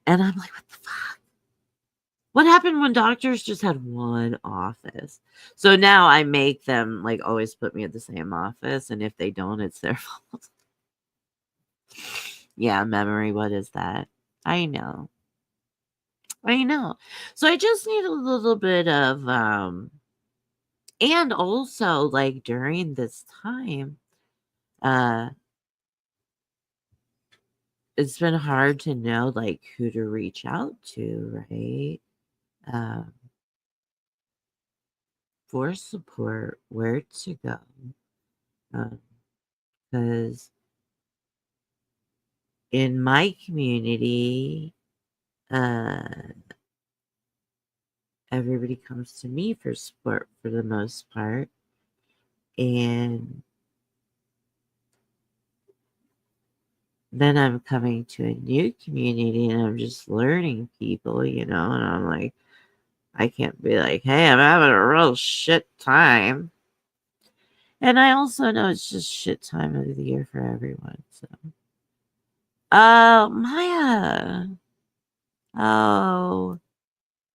And I'm like, what the fuck? What happened when doctors just had one office? So now I make them like always put me at the same office, and if they don't, it's their fault. Yeah, memory. What is that? I know. I know. So I just need a little bit of and also like during this time, uh it's been hard to know like who to reach out to, right? Um for support, where to go. Because in my community, uh everybody comes to me for support for the most part. And then I'm coming to a new community and I'm just learning people, and I'm like, I can't be like, hey, I'm having a real shit time. And I also know it's just shit time of the year for everyone. So, oh, Maya. Oh,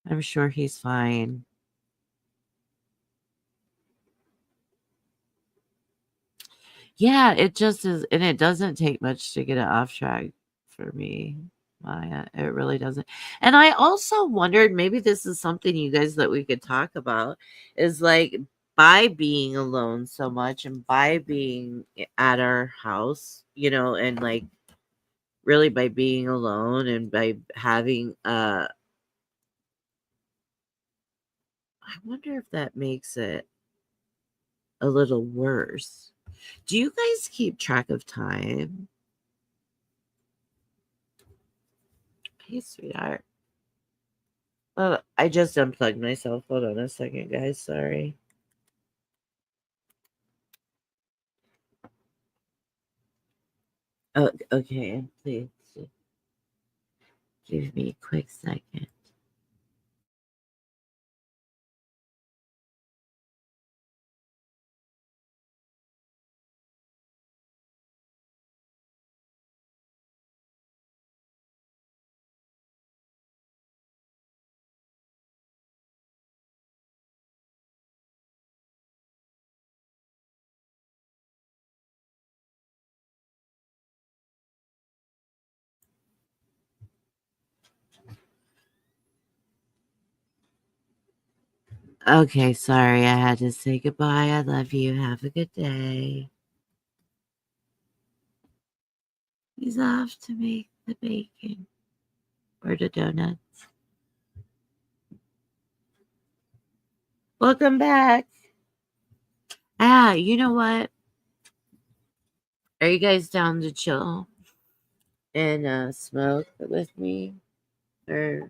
I'm sure he's fine. Yeah, it just is, and it doesn't take much to get it off track for me, Maya. It really doesn't. And I also wondered, maybe this is something you guys that we could talk about, is like by being alone so much and by being at our house, and like really by being alone and by having I wonder if that makes it a little worse. Do you guys keep track of time? Hey, sweetheart. I just unplugged myself. Hold on a second, guys. Sorry. Oh, okay. Please give me a quick second. Okay, sorry. I had to say goodbye. I love you. Have a good day. He's off to make the bacon or the donuts. Welcome back. You know what? Are you guys down to chill and smoke with me? Or,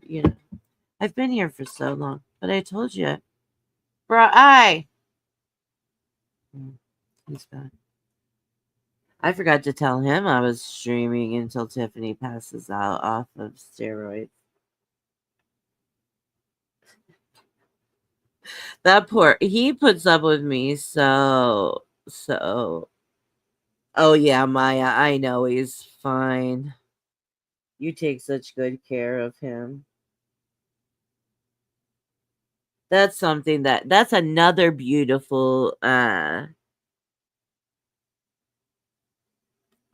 I've been here for so long, but I told you. Bro, he's gone. I forgot to tell him I was streaming until Tiffany passes out off of steroids. That poor, he puts up with me so. Oh yeah, Maya, I know he's fine. You take such good care of him. That's another beautiful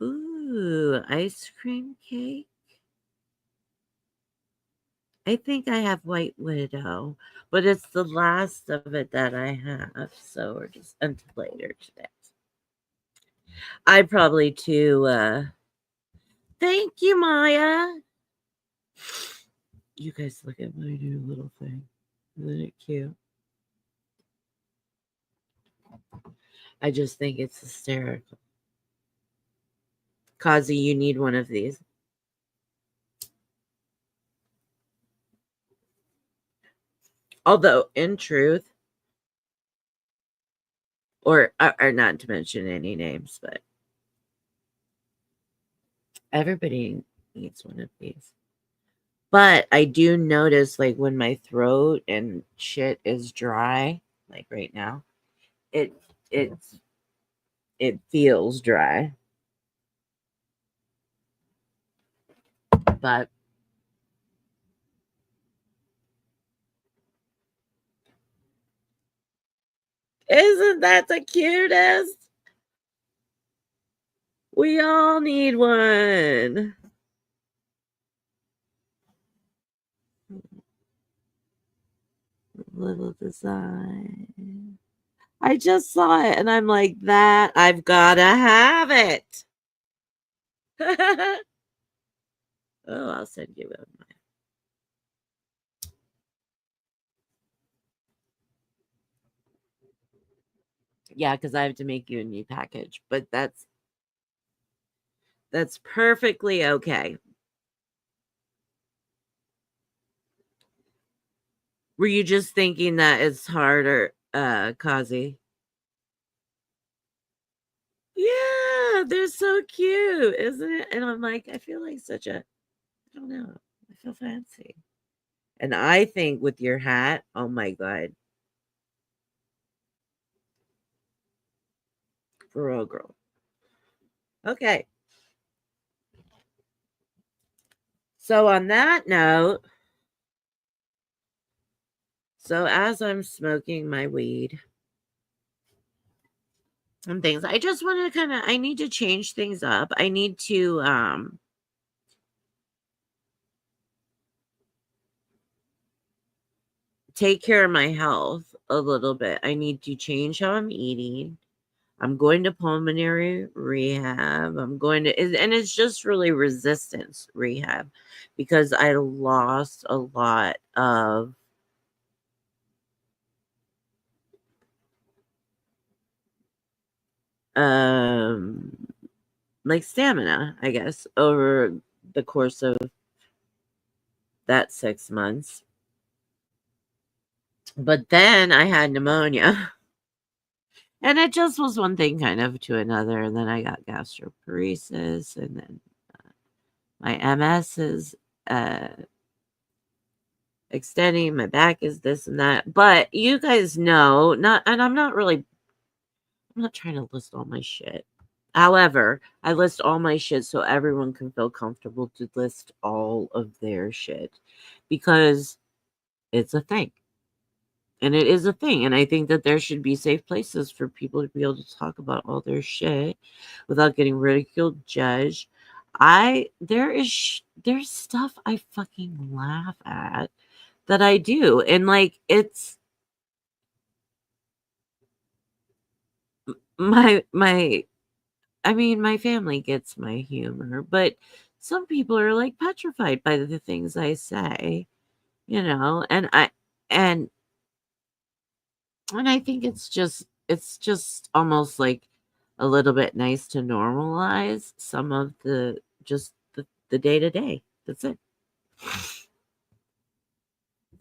ooh, ice cream cake. I think I have White Widow, but it's the last of it that I have, so we're just until later today. I probably too thank you, Maya. You guys look at my new little thing. Isn't it cute? I just think it's hysterical. Kazi, you need one of these. Although, in truth, or not to mention any names, but everybody needs one of these. But I do notice, like, when my throat and shit is dry, like right now, it it's it feels dry. But isn't that the cutest? We all need one. Little design. I just saw it and I'm like, that I've gotta have it. Oh, I'll send you one. Yeah, because I have to make you a new package, but that's perfectly okay. Were you just thinking that it's harder, Kazi? Yeah, they're so cute, isn't it? And I'm like, I feel like such a, I don't know, I feel fancy. And I think with your hat, oh my God, for real, girl. Okay. So on that note, so as I'm smoking my weed and things, I just want to I need to change things up. I need to take care of my health a little bit. I need to change how I'm eating. I'm going to pulmonary rehab. And it's just really resistance rehab because I lost a lot of um like stamina, I guess, over the course of that 6 months. But then I had pneumonia. And it just was one thing kind of to another. And then I got gastroparesis. And then my MS is extending. My back is this and that. But you guys know, and I'm not trying to list all my shit. However, I list all my shit so everyone can feel comfortable to list all of their shit because it's a thing. And it is a thing. And I think that there should be safe places for people to be able to talk about all their shit without getting ridiculed, judged. There's stuff I fucking laugh at that I do. And like, it's my I mean, my family gets my humor, but some people are like petrified by the things I say, and and I think it's just almost like a little bit nice to normalize some of the day to day. That's it.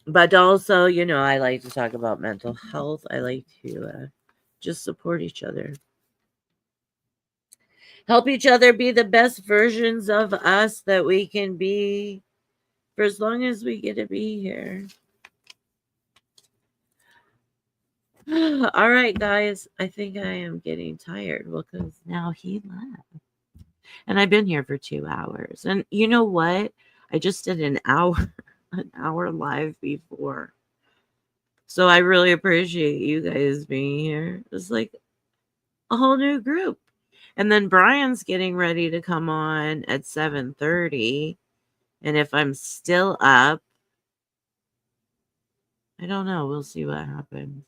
But also, I like to talk about mental health. I like to just support each other. Help each other be the best versions of us that we can be for as long as we get to be here. All right, guys. I think I am getting tired because now he left. And I've been here for 2 hours. And you know what? I just did an hour, an hour live before. So I really appreciate you guys being here. It's like a whole new group. And then Brian's getting ready to come on at 7:30. And if I'm still up, I don't know. We'll see what happens.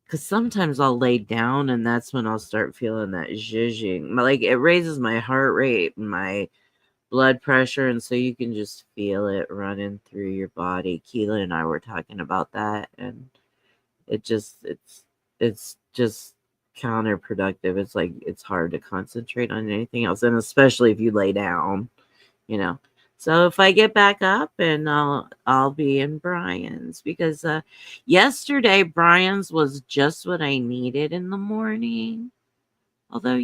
Because sometimes I'll lay down and that's when I'll start feeling that zhuzhing. Like it raises my heart rate and my blood pressure, and so you can just feel it running through your body. Keela and I were talking about that, and it's just counterproductive. It's like it's hard to concentrate on anything else, and especially if you lay down, you know. So if I get back up, and I'll be in Brian's, because yesterday Brian's was just what I needed in the morning. Although,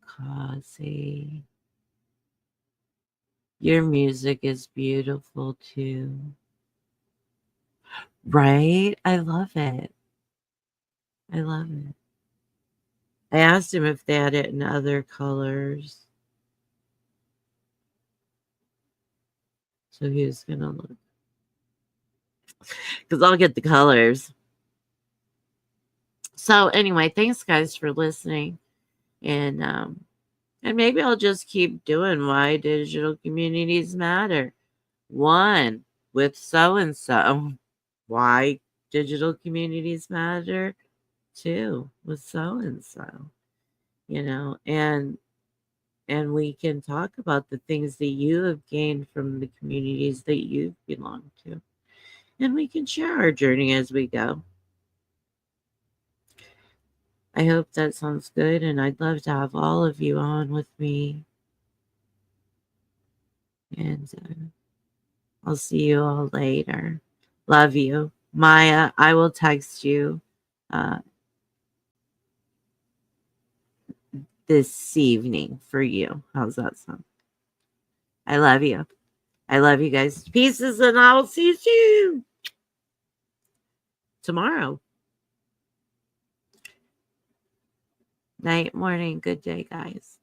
Kazi, your music is beautiful too. Right? I love it. I love it. I asked him if they had it in other colors. So he was gonna look. Because I'll get the colors. So anyway, thanks guys for listening. And maybe I'll just keep doing why digital communities matter. One, with so and so. Why digital communities matter. Two, with so and so. And we can talk about the things that you have gained from the communities that you belong to. And we can share our journey as we go. I hope that sounds good, and I'd love to have all of you on with me. And I'll see you all later. Love you. Maya, I will text you uh, this evening for you. How's that sound? I love you. I love you guys. Pieces, and I will see you tomorrow. Night, morning, good day, guys.